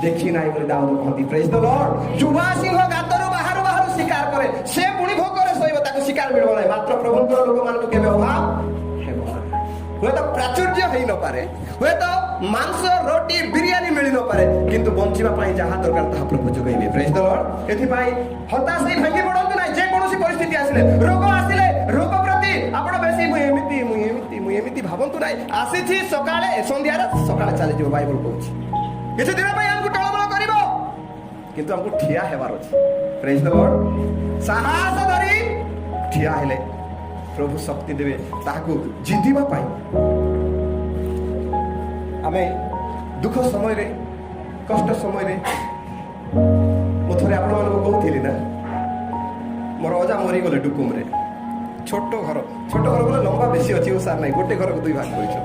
ଦେଖି ନାହିଁ ବୋଲି ଦାଉଦ କହନ୍ତି। ପ୍ରେଜ୍ ଦ ଲର୍ଡ। ଯୁବା ସିଂହ ଗାତରୁ ବାହାରୁ ବାହାରୁ ଶିକାର କରେ, ସେ ପୁଣି ଭୋକରେ ଶୋଇବ, ତାକୁ ଶିକାର ମିଳିବ ନାହିଁ। ମାତ୍ର ପ୍ରଭୁଙ୍କର ଲୋକମାନଙ୍କୁ କେବେ ଅଭାବ ହେବ ନାହିଁ। ହୁଏତ ପ୍ରାଚୁର୍ଯ୍ୟ ହେଇନପାରେ, ହୁଏତ ମାଂସ ରୋଟି ବିରିୟାନୀ ମିଳି ନପାରେ, କିନ୍ତୁ ବଞ୍ଚିବା ପାଇଁ ଯାହା ଦରକାର ତାହା ପ୍ରଭୁ ଯୋଗାଇବେ। ପ୍ରେଜ୍ ଦ ଲର୍ଡ। ଏଥିପାଇଁ ହତାଶ ହେଇ ଭାଙ୍ଗି ପଡ଼ନ୍ତୁ ନାହିଁ। ଯେକୌଣସି ପରିସ୍ଥିତି ଆସିଲେ, ରୋଗ ଆସିଲେ, ରୋଗ ପ୍ରତି ଆପଣ ବେଶୀ ମୁଁ ଏମିତି ଭାବନ୍ତୁ ନାହିଁ। ଆସିଛି ସକାଳେ, ସନ୍ଧ୍ୟାରେ ସକାଳେ ଚାଲିଯିବ, ବାଇବଲ କହୁଛି। କିଛି ଦିନ ପାଇଁ ଆମକୁ ଟଳମଳ କରିବ, କିନ୍ତୁ ଆମକୁ ଠିଆ ହେବାର ଅଛି। ପ୍ରେଜ୍ ଦ ଲର୍ଡ। ସାହସ ଧରି ଠିଆ ହେଲେ ପ୍ରଭୁ ଶକ୍ତି ଦେବେ ତାହାକୁ ଜିତିବା ପାଇଁ। ଆମେ ଦୁଃଖ ସମୟରେ, କଷ୍ଟ ସମୟରେ, ମୁଁ ଥରେ ଆପଣମାନଙ୍କୁ କହୁଥିଲି ନା, ମୋର ଅଜା ମରିଗଲେ ଡୁକୁମରେ। ଛୋଟ ଘର ବୋଲେ ଲମ୍ବା ବେଶୀ ଅଛି, ସାର୍ ନାହିଁ, ଗୋଟେ ଘରକୁ ଦୁଇ ଭାଗ କରିଛ।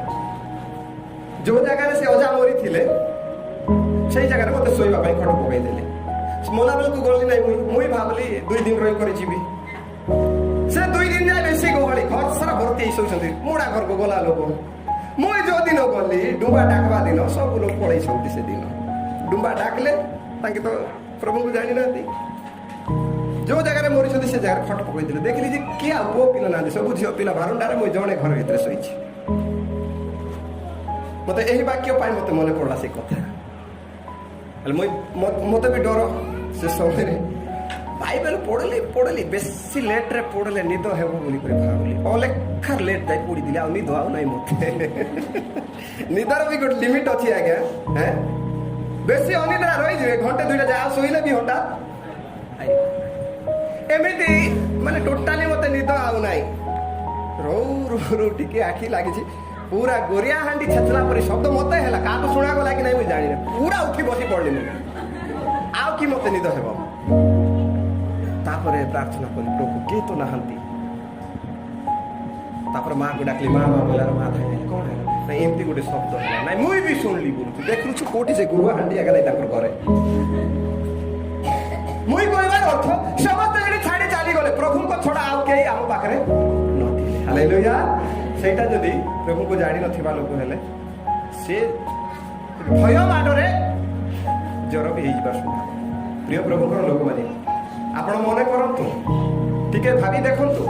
ଯୋଉ ଜାଗାରେ ସେ ଅଜା ମରିଥିଲେ ସେଇ ଜାଗାରେ ମୋତେ ଶୋଇବା ପାଇଁ ଖଟ ପକାଇ ଦେଲେ। ମଲା ବେଳକୁ ଗଲି ନାହିଁ, ମୁଇଁ ଭାବିଲି 2 ଦିନ ରହିକରି ଯିବି। ସେ 2 ଦିନ ଯାଏ ବେଶୀ ଗହଳି, ଘର ସାରା ଭର୍ତ୍ତି ହେଇ ଶୋଇଛନ୍ତି। ମୁଡ଼ା ଘରକୁ ଗଲା ଲୋକ। ମୁଁ ଯୋଉ ଦିନ ଗଲି, ଡୁମ୍ବା ଡାକବା ଦିନ, ସବୁ ଲୋକ ପଳେଇଛନ୍ତି। ସେଦିନ ଡୁମ୍ବା ଡାକିଲେ, ତାଙ୍କେ ତ ପ୍ରଭୁଙ୍କୁ ଜାଣିନାହାନ୍ତି। ଯୋଉ ଜାଗାରେ ମରିଛନ୍ତି ସେ ଜାଗାରେ ଖଟ ପକାଇଥିଲେ। ଦେଖିଲି ଯେ କିଏ ଆଉ ପୁଅ ପିଲା ନାହାନ୍ତି, ସବୁ ଝିଅ ପିଲା ବାରଣ୍ଡାରେ, ମୁଁ ଜଣେ ଘର ଭିତରେ ଶୋଇଛି। ମତେ ଏହି ବାକ୍ୟ ପାଇଁ ମତେ ମନେ ପଡିଲା ସେ କଥା। ହେଲେ ମତେ ବି ଡର ସେ ସମୟରେ। ବାଇବେଲ ପଢିଲି ବେଶୀ ଲେଟ୍ରେ ପଢିଲେ ନିଦ ହେବ ବୋଲି କରି ଭାବିଲି। ଅଲେଖାର ଲେଟ୍ ଯାଇ ପଢିଥିଲି, ଆଉ ନିଦ ଆଉ ନାହିଁ ମତେ। ନିଦର ବି ଗୋଟେ ଲିମିଟ ଅଛି ଆଜ୍ଞା। ବେଶୀ ଅନିଦ୍ରା ରହିଯିବେ, ଘଣ୍ଟେ 2ଟା ଯାଏ, ଆଉ ଶୋଇଲେ ବି ହଠାତ୍ ଏମିତି ମାନେ ଟୋଟାଲି ମତେ ନିଦ ଆଉ ନାହିଁ। ରହୁ ଟିକେ ଆଖି ଲାଗିଛି, ପୁରା ଗୋରିଆ ହାଣ୍ଡି ଛେଚଲା ପରି ଶବ୍ଦ ମତେ ହେଲା। କାହାକୁ ଶୁଣାଗଲା କି ନାହିଁ ମୁଁ ଜାଣିନି। ପୁରା ଉଠି ବସି ପଡିଲି, ଆଉ କି ମତେ ନିଦ ହେବ। ତାପରେ ପ୍ରାର୍ଥନା କଲି, ପ୍ରଭୁ କିଏ ତ ନାହାନ୍ତି। ତାପରେ ମାଆକୁ ଡାକିଲି, ମା ବୋଇଲା, ମା ଧାଇ କଣ ହେଲା? ନାଇଁ ଏମିତି ଗୋଟେ ଶବ୍ଦ ହେଲା। ନାଇଁ ମୁଁ ବି ଶୁଣିଲି ବୋଲୁଛୁ, ଦେଖୁଛୁ କୋଉଠି ସେ ଗୁରୁଆ ହାଣ୍ଡି ଆଗା ନାହିଁ ତାଙ୍କର ଘରେ। ମୁଇଁ କହିବାର ଅର୍ଥ, ସମସ୍ତେ ଯଦି ଛାଡ଼ି ଚାଲିଗଲେ, ପ୍ରଭୁଙ୍କ ଛଡା ଆଉ କେହି ଆମ ପାଖରେ ନଥିଲେ। ହାଲେଲୁୟା। ସେଇଟା ଯଦି ପ୍ରଭୁଙ୍କୁ ଜାଣିନଥିବା ଲୋକ ହେଲେ, ସେ ଭୟ ମାଡ଼ରେ ଜ୍ୱର ବି ହେଇଯିବା ସୁବିଧା। ପ୍ରିୟ ପ୍ରଭୁଙ୍କର ଲୋକମାନେ, ଆପଣ ମନେ କରନ୍ତୁ, ଟିକେ ଭାବି ଦେଖନ୍ତୁ।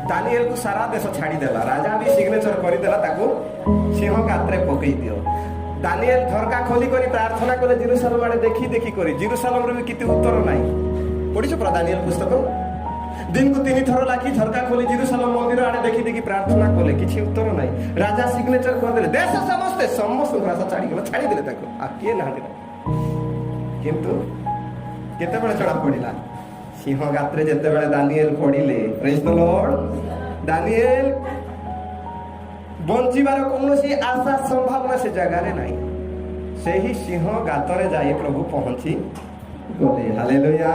ଦାନିଏଲକୁ ସାରା ଦେଶ ଛାଡ଼ିଦେଲା, ରାଜା ବି ସିଗ୍ନେଚର କରିଦେଲା, ତାକୁ ସିଂହ ଗାତରେ ପକେଇ ଦିଅ। ଦାନିଏଲ ଝରକା ଖୋଲି କରି ପ୍ରାର୍ଥନା କଲେ ଜେରୁସାଲେମ ଆଡ଼େ ଦେଖି କରି। ଜେରୁସାଲେମରେ ବି କିଛି ଉତ୍ତର ନାହିଁ। ପଢିଛୁ ପରା ଦାନିଏଲ ପୁସ୍ତକ? ଦିନକୁ 3 ଥର ଲାଗି ଝରକା ଖୋଲି ଜେରୁସାଲେମ ମନ୍ଦିର ଆଡ଼େ ଦେଖି ପ୍ରାର୍ଥନା କଲେ, କିଛି ଉତ୍ତର ନାହିଁ। ରାଜା ସିଗ୍ନେଚର କରିଦେଲେ, ଦେଶ ସମସ୍ତଙ୍କୁ ରାଜା ଛାଡ଼ିଦେଲେ ତାକୁ, ଆଉ କିଏ ନାହାନ୍ତି। କିନ୍ତୁ କେତେବେଳେ ଜଣା ପଡ଼ିଲା, ସିଂହ ଗାତରେ ଯେତେବେଳେ ଦାନିଏଲ ପଡ଼ିଲେ, ପ୍ରେଜ୍ ଦ ଲର୍ଡ, ଦାନିଏଲ ବଞ୍ଚିବାର କୌଣସି ଆଶା ସମ୍ଭାବନା ସେ ଜାଗାରେ ନାହିଁ। ସେହି ସିଂହ ଗାତରେ ଯାଇ ପ୍ରଭୁ ପହଞ୍ଚି ଗଲେ। Hallelujah,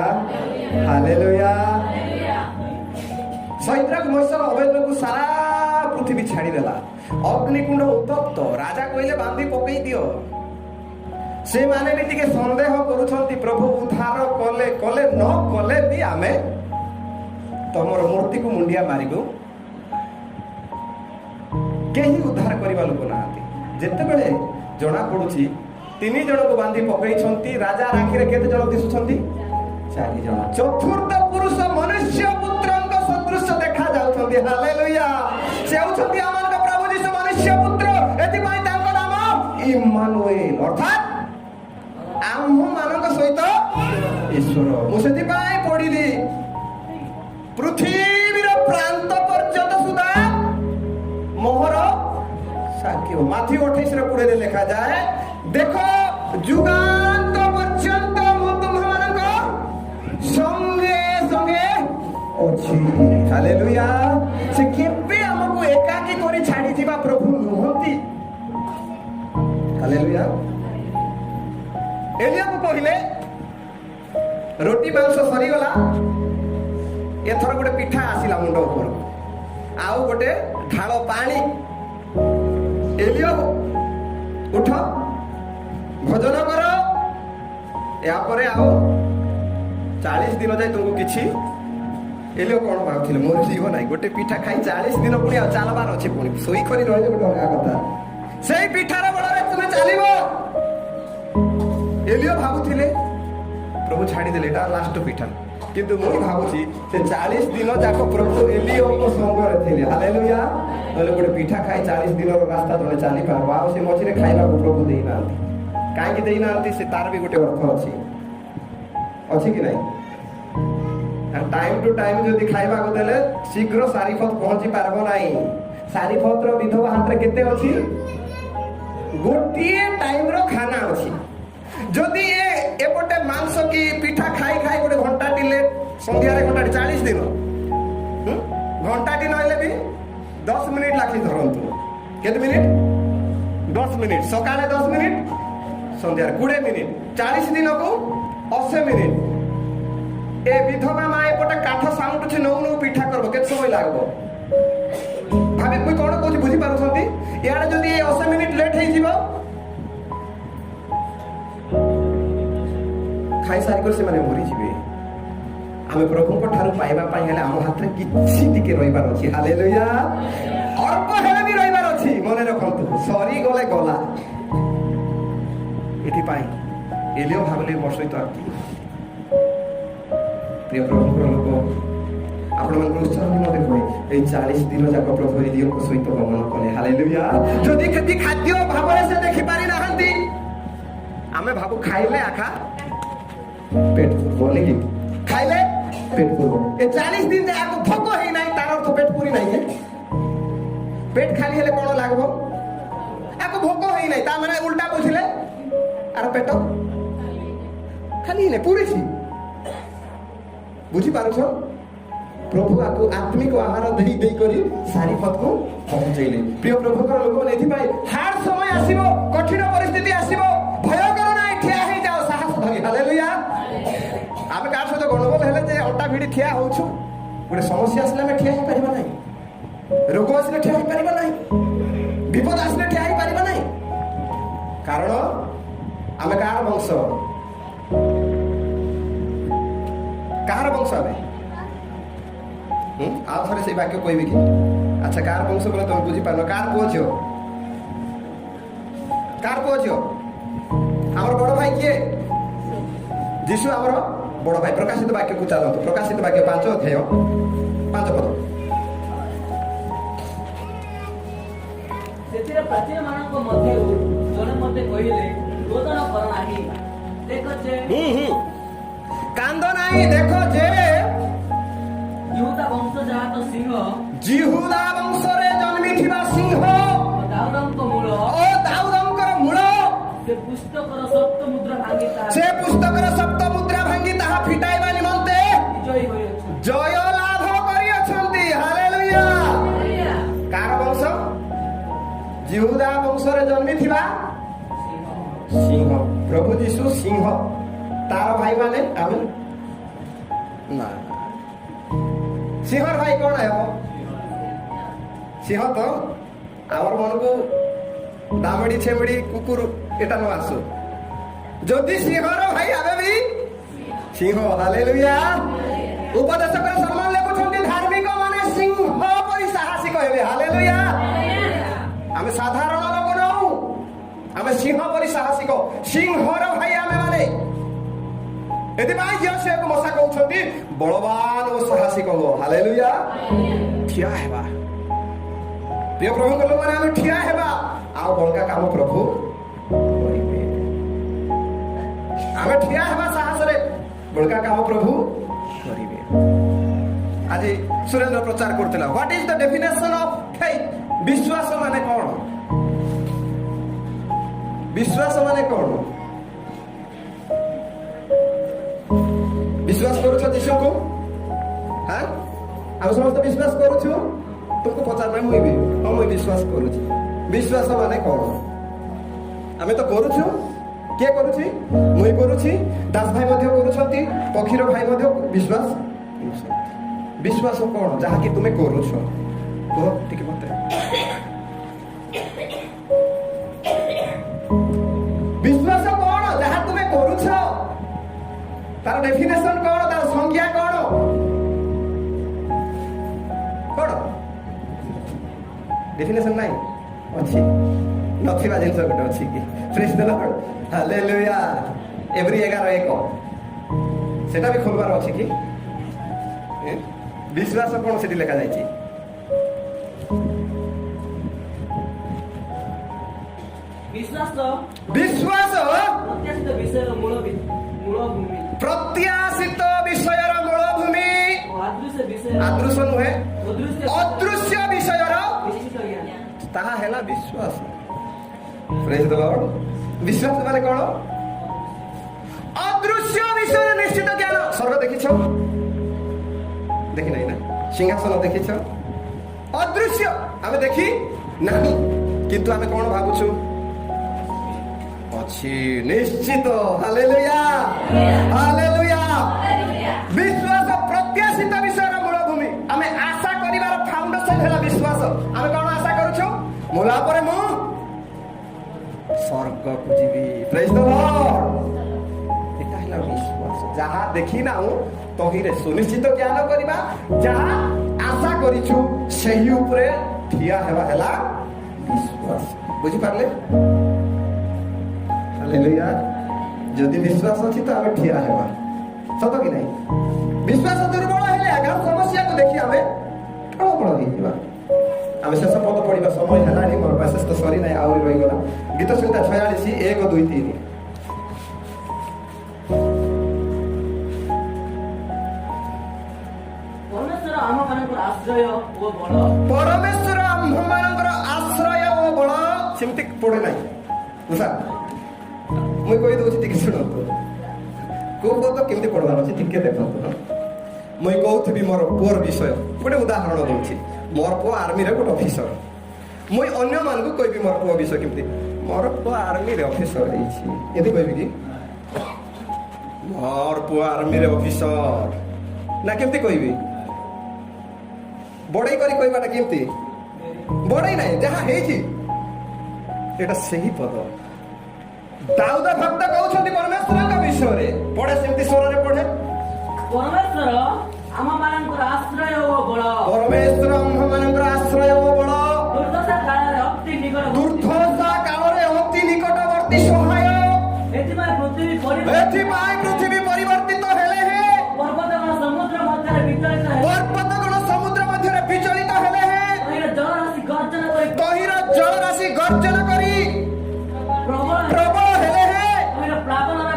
hallelujah. ସୈଦ୍ରାକ ମୈସାକ ଅବେଦନେଗୋ ସାରା ପୃଥିବୀ ଛାଡ଼ିଦେଲା। ଅଗ୍ନିକୁଣ୍ଡ ଉତ୍ତପ୍ତ। ରାଜା କହିଲେ ବାନ୍ଧି ପକେଇ ଦିଅ। ସେମାନେ ବି ଟିକେ ସନ୍ଦେହ କରୁଛନ୍ତି, ପ୍ରଭୁ ଉଦ୍ଧାର କଲେ ନ କଲେ ବି ଆମେ ତମର ମୂର୍ତ୍ତିକୁ ମୁଣ୍ଡିଆ ମାରିବୁ। କେହି ଉଦ୍ଧାର କରିବା ଲୋକ ନାହାନ୍ତି। ଯେତେବେଳେ ଜଣା ପଡୁଛି 3 ଜଣକୁ ବାନ୍ଧି ପକେଇଛନ୍ତି, ରାଜା ଆଖିରେ କେତେ ଜଣ ଦିଶୁଛନ୍ତି? 4 ଜଣ। ଚତୁର୍ଥ ପୁରୁଷ ମନୁଷ୍ୟ ପୁତ୍ରଙ୍କ ସଦୃଶ ଦେଖା ଯାଉଛନ୍ତି। ହାଲେଲୁୟା। ସେ ହେଉଛନ୍ତି ଆମମାନଙ୍କ ପ୍ରଭୁ ଯୀଶୁ। ମନୁଷ୍ୟ ପୁତ୍ର, ଏଥିପାଇଁ ତାଙ୍କ ନାମ ଇମ୍ମାନୁଏଲ, ଅର୍ଥାତ୍ ଆମ୍ଭମାନଙ୍କ ସହିତ ଈଶ୍ୱର। ମୁଁ ସେଥିପାଇଁ ପଢିଲି, ପୃଥିବୀର ପ୍ରାନ୍ତ ପର୍ଯ୍ୟନ୍ତ ସୁଦ୍ଧା ମୋହର ସାକ୍ଷୀ। ମାଥ୍ୟୁ 28:20 ଲେଖାଯାଏ, ଦେଖ ଯୁଗାନ୍ତ ପର୍ଯ୍ୟନ୍ତ ମୁଁ ତୁମମାନଙ୍କ ସଙ୍ଗେ ସଙ୍ଗେ ଅଛି। ହାଲେଲୁୟା। ସେ କେବେ ଆମକୁ ଏକାକୀ କରି ଛାଡ଼ିଯିବା ପ୍ରଭୁ ନୁହନ୍ତି। ହାଲେଲୁୟା। ଏଲିୟାକୁ କହିଲେ ରୋଟି ମାଂସ ସରିଗଲା, ଏଥର ଗୋଟେ ପିଠା ଆସିଲା ମୁଣ୍ଡ ଉପରକୁ, ଆଉ ଗୋଟେ ଢାଳ ପାଣି। ଏଲିୟା ଉଠ, ଭୋଜନ କର, ଏହାପରେ ଆଉ 40 ଦିନ ଯାଏ ତୁମକୁ କିଛି। ଏଲିୟା କଣ ଭାବୁଥିଲେ, ମୋର ଯିବ ନାହିଁ, ଗୋଟେ ପିଠା ଖାଇ 40 ଦିନ ପୁଣି ଆଉ ଚାଲବାର ଅଛି, ପୁଣି ଶୋଇ କରି ରହିଲେ ଗୋଟେ ଅଲଗା କଥା, ସେଇ ପିଠାର ବଳରେ ତୁମେ ଚାଲିବ। ଏଲିୟା ଭାବୁଥିଲେ ପ୍ରଭୁ ଛାଡ଼ିଦେଲେ, ଏଟା ଲାଷ୍ଟ ପିଠା। କିନ୍ତୁ ମୁଁ ଭାବୁଛି ସେ 40 ଦିନ ଯାକ ପ୍ରଭୁ ଏଲିୟାଙ୍କ ସଙ୍ଗରେ ଥିଲେ। ହାଲେଲୁୟା। ନହେଲେ ଗୋଟେ ପିଠା ଖାଇ 40 ଦିନର ରାସ୍ତା ଜଣେ ଚାଲିପାରିବ, ଆଉ ସେ ମଝିରେ ଖାଇବାକୁ ପ୍ରଭୁ ଦେଇନାହାନ୍ତି। କାହିଁକି ଦେଇନାହାନ୍ତି, ସେ ତାର ବି ଗୋଟେ ଅର୍ଥ ଅଛି କି ନାହିଁ? ଟାଇମ୍ ଟୁ ଟାଇମ୍ ଯଦି ଖାଇବାକୁ ଦେଲେ ଶୀଘ୍ର ସାରିଫତ ପହଞ୍ଚି ପାରିବ ନାହିଁ। ସାରିଫତର ବିଧବା ହାତରେ କେତେ ଅଛି? ଗୋଟିଏ ଟାଇମ୍ର ଖାନା ଅଛି। ଯଦି ଏପଟେ ମାଂସ କି ପିଠା ଖାଇ ଖାଇ ଗୋଟେ ଘଣ୍ଟାଟି ଲେଟ୍, ସନ୍ଧ୍ୟାରେ ଘଣ୍ଟାଟି 40 ଦିନ, ଘଣ୍ଟାଟି ନହେଲେ ବି 10 ମିନିଟ୍ ଲାଖି ଧରନ୍ତୁ। କେତେ ମିନିଟ୍? 10 ମିନିଟ୍। ସକାଳେ 10 ମିନିଟ୍, ସନ୍ଧ୍ୟାରେ 20 ମିନିଟ୍, 40 ଦିନକୁ 80 ମିନିଟ୍। ଏ ବିଧବା ମା ଏପଟେ କାଠ ସାଉଣ୍ଡୁଛି, ନଉ ପିଠା କରିବ, କେତେ ସମୟ ଲାଗିବ? ଭାବି ମୁଇଁ କଣ କହୁଛି ବୁଝିପାରୁଛନ୍ତି? ଇଆଡେ ଯଦି 80 ମିନିଟ୍ ଲେଟ୍ ହେଇଯିବ, ଖାଇସାରିକରି ସେମାନେ ମରିଯିବେ। ଆମେ ପ୍ରଭୁଙ୍କ ଠାରୁ ପାଇବା ପାଇଁ ହେଲେ ଆମ ହାତରେ କିଛି ଟିକେ ରହିବାର ଅଛି। ହାଲେଲୁୟା। ଅଳ୍ପ ହେଲେ ବି ରହିବାର ଅଛି, ମନେ ରଖନ୍ତୁ। ସରିଗଲେ ଗଲା। ଏଥିପାଇଁ ଏଲିୟା ଭାବିଲେ ମୋ ସହିତ ଆକି। ପ୍ରିୟ ପ୍ରଭୁଙ୍କର ଲୋକ, ଆପଣମାନଙ୍କ ଉତ୍ସାହ ନିମନ୍ତେ କହେ, ଏଇ 40 ଦିନ ଯାକ ପ୍ରଭୁ ଏଲିୟାଙ୍କ ସହିତ ଗମନ କଲେ। ହାଲେଲୁୟା। ଯଦି କିଛି ଖାଦ୍ୟ ଭାବରେ ସେ ଦେଖିପାରି ନାହାନ୍ତି, ଆମେ ଭାବୁ ଖାଇଲେ ଆଖା পেট পুরবো নাকি, খাইলে পেট পুরবো। এই 40 দিন যে আগে ভোক হই নাই, তার অর্থ পেট পুরি নাই। পেট খালি হলে কোন লাগবো? আগে ভোক হই নাই, তা মানে উল্টা বুঝিলে আর পেট খালি নাই, পুরিছি। বুঝি পারছ? প্রভু আকু আত্মিক আহার দেই দেই করি সারিফতকু পৌঁছাইলে। প্রিয় প্রভুଙ୍କର ଲୋକମାନେ ଏଥିପାଇଁ হার সময় আসিব, কঠিন পরিস্থিতি আসিব, ভয় করো নাই, ঠিয়া হই যাও সাহস ধরি। হালেলুয়া। ଆମେ କାହା ସହିତ ଗଣ୍ଡଗୋଳ ହେଲେ ଯେ ଅଣ୍ଟା ଭିଡ଼ି ଠିଆ ହଉଛୁ, ଗୋଟେ ସମସ୍ୟା ଆସିଲେ ଆମେ ଠିଆ ହେଇପାରିବା ନାହିଁ, ରୋଗ ଆସିଲେ ଠିଆ ହେଇପାରିବା ନାହିଁ, ବିପଦ ଆସିଲେ ଠିଆ ହେଇପାରିବା ନାହିଁ। କାରଣ ଆମେ କାହାର ବଂଶ? କାହାର ବଂଶ ଆମେ? ଆଉ ଥରେ ସେଇ ବାକ୍ୟ କହିବି କି? ଆଚ୍ଛା, କାହାର ବଂଶ ବୋଲେ ତମେ ବୁଝିପାରୁନ? କାହାର ପୁଅ ଝିଅ? କାହାର ପୁଅ ଝିଅ? ଆମର ବଡ ଭାଇ କିଏ? ଯୀଶୁ ଆମର ବଡ ଭାଇ। ପ୍ରକାଶିତ ବାକ୍ୟକୁ ଚାଲନ୍ତୁ। ପ୍ରକାଶିତ ବାକ୍ୟ 5 ଅଧ୍ୟାୟ 5 ପଦ। ସେଥିରେ ପ୍ରାଚୀନ ମାନଙ୍କ ମଧ୍ୟରୁ ଜଣେ ମୋତେ କହିଲେ, ରୋଦନ କର ନାହିଁ, ଦେଖ ଯେ କାନ୍ଦ ନାହିଁ, ଦେଖ ଯେ ଯିହୁଦା ବଂଶଜାତ ସିଂହ, ଯିହୁଦା ବଂଶରେ ଜନ୍ମିଥିବା ସିଂହ, ଦାଉଦଙ୍କ ମୂଳ, ଓ ଦାଉଦଙ୍କର ମୂଳ, ସେ ପୁସ୍ତକର ସପ୍ତ ମୁଦ୍ରା ଭାଙ୍ଗି ସେ ପୁସ୍ତକର ସପ୍ତ ମୁଦ୍ରା ଭାଙ୍ଗି ତାହା ଫିଟାଇବା ନିମନ୍ତେ ଜୟ ହୋଇଅଛନ୍ତି, ଜୟ ଲାଭ କରିଅଛନ୍ତି। ହାଲେଲୁୟା। କାହାର ବଂଶ? ଯିହୁଦା ବଂଶରେ ଜନ୍ମିଥିବା ସିଂହ। ପ୍ରଭୁ ଯୀଶୁ ସିଂହ, ତାର ଭାଇ ମାନେ ଆମେ ନା। ସିଂହର ଭାଇ କଣ ହେବ? ସିଂହ ତ ଆମର ମନକୁ ଦାମଡ଼ି ଛେମଡ଼ି କୁକୁର এটা ନ ଆସୁ। ଯଦି ସିଂହର ଭାଇ ଆମେ ବି ସିଂହ। ହାଲେଲୁୟା। ଉପଦେଶକର ସମ୍ମାନ ଲେଖୁଛନ୍ତି, ଧାର୍ମିକ ମାନେ ସିଂହ ପରି ସାହସିକ ହେବେ। ହାଲେଲୁୟା। ଆମେ ସାଧାରଣ ଲୋକ ନଉ, ଆମେ ସିଂହ ପରି ସାହସିକ, ସିଂହର ଭାଇ ଆମେ ମାନେ। ଏଥିପାଇଁ ଝିଅ ମଶା କହୁଛନ୍ତି ବଳବାନ ଓ ସାହସିକ ହୁଅ। ହାଲେଲୁୟା। ଠିଆ ହେବା। ପ୍ରିୟ ପ୍ରଭୁଙ୍କ ଲୋକମାନେ ଆମେ ଠିଆ ହେବା ଆଉ ବଳକା କାମ ପ୍ରଭୁ କରିବେ। ଆମେ ଠିଆ ହେବା ସାହସରେ ବଳକା କାମ ପ୍ରଭୁ କରିବେ। ଆଜି ସୁରେନ୍ଦ୍ର ପ୍ରଚାର କରୁଥିଲା what is the definition of faith. ବିଶ୍ୱାସ ମାନେ କଣ? ବିଶ୍ୱାସ ମାନେ କଣ? ବିଶ୍ୱାସ କରୁଛ ଯୀଶୁଙ୍କୁ? ହଁ ଆମେ ସମସ୍ତେ ବିଶ୍ୱାସ କରୁଛୁ। ତୁମକୁ ପଚାରିଲେ ମୁଁ ବି ହଁ ମୁଁ ବିଶ୍ୱାସ କରୁଛି। ବିଶ୍ୱାସ ମାନେ କଣ? ଆମେ ତ କରୁଛୁ। କିଏ କରୁଛି? ମୁଁ କରୁଛି, ଦାସ ଭାଇ ମଧ୍ୟ କରୁଛନ୍ତି, ପକ୍ଷୀର ଭାଇ ମଧ୍ୟ ବିଶ୍ୱାସ କରୁଛନ୍ତି। ବିଶ୍ୱାସ କଣ? ଯାହାକି ତୁମେ କରୁଛ। କୁହ ଟିକେ ମତେ। ବିଶ୍ୱାସ କଣ? ଯାହା ତୁମେ କରୁଛ। ତାର ଡେଫିନେସନ କଣ? ତାର ସଂଜ୍ଞା କଣ? କଣ ଡେଫିନେସନ ନାହିଁ? ଅଛି। ନଥିବା ଜିନିଷ ଗୋଟେ ଅଛି କି? ପ୍ରେଜ୍ ଦ ଲର୍ଡ, ହାଲେଲୁୟା। ଏଭ୍ରି 11:1 ସେଟା ବି ଖୋଲିବାର ଅଛି କି? ବିଶ୍ୱାସ କଣ ସେଠି ଲେଖା ଯାଇଛି? ବିଶ୍ୱାସ ପ୍ରତ୍ୟାଶିତ ବିଷୟର ମୂଳ ଭୂମି, ଆଦୃଶ୍ୟ ନୁହେଁ, ଅଦୃଶ୍ୟ ବିଷୟର ତାହା ହେଲା ବିଶ୍ୱାସ। ପ୍ରେଜ୍ ଦ ଲର୍ଡ। ବିଶ୍ୱାସ ମାନେ କଣ? ଅଦୃଶ୍ୟ ବିଷୟରେ ନିଶ୍ଚିତ ଜ୍ଞାନ। ସ୍ୱର୍ଗ ଦେଖିଛ? ଦେଖି ନାହିଁ ନା? ସିଂହାସନ ଦେଖିଛ? ଅଦୃଶ୍ୟ ଆମେ ଦେଖି ନାହିଁ, କିନ୍ତୁ ଆମେ କଣ ଭାବୁଛୁ? ଅଛି ନିଶ୍ଚିତ। Hallelujah, hallelujah. ବିଶ୍ୱାସ ପ୍ରତ୍ୟାଶିତ ବିଷୟର ମୂଳ ଭୂମି। ଆମେ ଆଶା କରିବାର ଫାଉଣ୍ଡେସନ ହେଲା ବିଶ୍ୱାସ। ଆମେ କଣ ଆଶା କରୁଛୁ? ମୂଳା ପରେ ମୁଁ ସ୍ୱର୍ଗକୁ ଯିବି। ପ୍ରେଜ୍ ଦ ଲର୍ଡ। ଏଟା ହେଲା ବିଶ୍ୱାସ। ଯାହା ଦେଖି ନାହୁଁ ତହିଁରେ ସୁନିଶ୍ଚିତ ଜ୍ଞାନ କରିବା। ଯାହା ଆଶା କରିଛୁ ସେହି ଉପରେ ଠିଆ ହେବା ହେଲା ବିଶ୍ୱାସ। ବୁଝିପାରିଲେ? ହାଲେଲୁୟା। ଯଦି ବିଶ୍ୱାସ ଅଛି ତ ଆମେ ଠିଆ ହେବା। ସତ କି ନାହିଁ? ବିଶ୍ୱାସ ଦୁର୍ବଳ ହେଲେ ଆଗାମ ସମସ୍ୟାକୁ ଦେଖି ଆମେ ଟଳମଳ ହେଇଯିବା। ଆମେ ଶେଷ ପଦ ପଢିବା। ସମୟ ହେଲାଣି, ମୋର ପ୍ୟାସେଜ ତ ସରି ନାହିଁ, ଆହୁରି ରହିଗଲା। ଗୀତ ସଂହିତା 46 1 2 3। ପରମେଶ୍ୱର ଆମ୍ଭମାନଙ୍କର ଆଶ୍ରୟ ଓ ବଳ। ପରମେଶ୍ୱର ଆମ୍ଭମାନଙ୍କର ଆଶ୍ରୟ ଓ ବଳ। ସେମିତି ପଢେ ନାହିଁ। ମୁଁ କହିଦେଉଛି ଟିକେ ଶୁଣନ୍ତୁ। କୋଉ ପଦ କେମିତି ପଢବାର ଅଛି ଟିକେ ଦେଖନ୍ତୁ। ମୁଁ କହୁଥିବି ମୋର ପୁଅର ବିଷୟ। ଗୋଟେ ଉଦାହରଣ ଦଉଛି। ମୋର ପୁଅ ଆର୍ମିରେ ଗୋଟେ ଅଫିସର। ମୁଁ ଅନ୍ୟମାନଙ୍କୁ କହିବି ମୋର ପୁଅ ବିଷୟ କେମିତି। ମୋର ପୁଅ ଆର୍ମିରେ ଅଫିସର ହେଇଛି, ଏମିତି କହିବି କି? ମୋର ପୁଅ ଆର୍ମିରେ ଅଫିସର ନା କେମିତି କହିବି? ବଡେଇ କରି କହିବାଟା କେମିତି? ବଡେଇ ନାହିଁ, ଯାହା ହେଇଛି ଏଟା ସେହି ପଦ। ଦାଉଦ ଭକ୍ତ କହୁଛନ୍ତି ପରମେଶ୍ୱରଙ୍କ ବିଷୟରେ। ପଢେ ସେମିତି ସ୍ୱରରେ ପଢେ। ପରମେଶ୍ୱର ଆମମାନଙ୍କର ଆଶ୍ରୟ ଓ ବଳ। ପରମେଶ୍ୱର ଆମ୍ଭମାନଙ୍କର ଆଶ୍ରୟ ଓ ବଳ। ଦୁର୍ଦ୍ଦଶା କାଳରେ ଅତି ନିକଟବର୍ତ୍ତୀ। ଦୁର୍ଦ୍ଦଶା କାଳରେ ଅତି ନିକଟବର୍ତ୍ତୀ ସହାୟ। ଏଥିପାଇଁ ପୃଥିବୀ ପରିବର୍ତ୍ତିତ ହେଲେ ହେ। ପର୍ବତଗଣ ସମୁଦ୍ର ମଧ୍ୟରେ ବିଚଳିତ ହେଲେ। ପର୍ବତଗଣ ସମୁଦ୍ର ମଧ୍ୟରେ ବିଚଳିତ ହେଲେ ହେ। ତହିଁର ଜଳରାଶି ଗର୍ଜନ କରି ପ୍ରବଳ ହେଲେ ହେ। ତହିଁର ପ୍ଲାବନରେ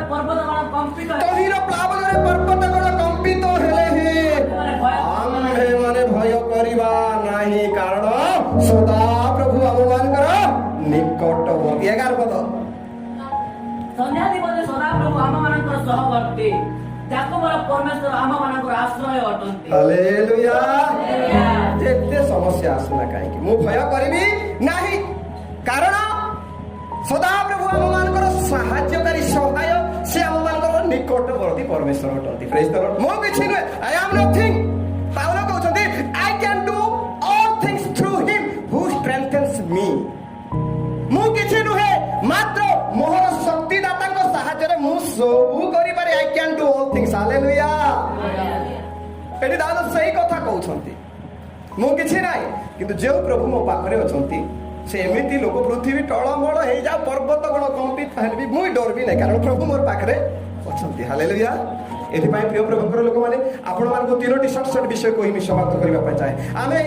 ପର୍ବତଗଣ କମ୍ପିତ ହେଲେ ହେ। ଆମ୍ଭେମାନେ ଭୟ କରିବା ନାହିଁ, କାରଣ ସଦା ପ୍ରଭୁ ଆମମାନଙ୍କର ନିକଟବର୍ତ୍ତୀ। 11 ପଦ। ସନ୍ଧ୍ୟାଧିପତି ସଦାପ୍ରଭୁ ଆମମାନଙ୍କର ସହବର୍ତ୍ତୀ। ଯାକୋବର ପରମେଶ୍ୱର ଆମମାନଙ୍କର ଆଶ୍ରୟ ଅଟନ୍ତି। ହାଲେଲୁୟା। ଯେତେ ସମସ୍ୟା ଆସୁନା କାହିଁକି ମୁଁ ଭୟ କରିବି ନାହିଁ, କାରଣ ସଦାପ୍ରଭୁ ଆମମାନଙ୍କର ସାହାଯ୍ୟକାରୀ ସହାୟ। ସେ ଆମମାନଙ୍କର ନିକଟବର୍ତ୍ତୀ ପରମେଶ୍ୱର ଅଟନ୍ତି। ପ୍ରେଜ୍ ଦ ଲର୍ଡ। ମୁଁ କିଛି ନୁହେଁ। I am nothing. ପାଉଲ କହୁଛନ୍ତି I can do all things through him who strengthens me. ମୁଁ କିଛି ନୁହେଁ, ମାତ୍ର ମୋହର ଶକ୍ତିଦାତାଙ୍କ ସାହାଯ୍ୟରେ ମୁଁ ସବୁ କରିପାରେ। I can do all things. Hallelujah. ଏଠି ଦାଉଦ ସେଇ କଥା କହୁଛନ୍ତି। ମୁଁ କିଛି ନାହିଁ, କିନ୍ତୁ ଯେଉଁ ପ୍ରଭୁ ମୋ ପାଖରେ ଅଛନ୍ତି ସେ ଏମିତି ଲୋକ ପୃଥିବୀ ଟଳମଳ ହେଇଯାଉ, ପର୍ବତ ଗଣ କମ୍ପିତ ହେଲେ ବି ମୁଁ ଡରବି ନାହିଁ, କାରଣ ପ୍ରଭୁ ମୋର ପାଖରେ ଅଛନ୍ତି। ହାଲେଲୁୟା। ଏଥିପାଇଁ ପ୍ରିୟ ପ୍ରଭୁଙ୍କର ଲୋକମାନେ ଆପଣମାନଙ୍କୁ 3ଟି ସର୍ଟ ବିଷୟ କହି ସମାପ୍ତ କରିବା ପାଇଁ ଚାହେଁ। ଆମେ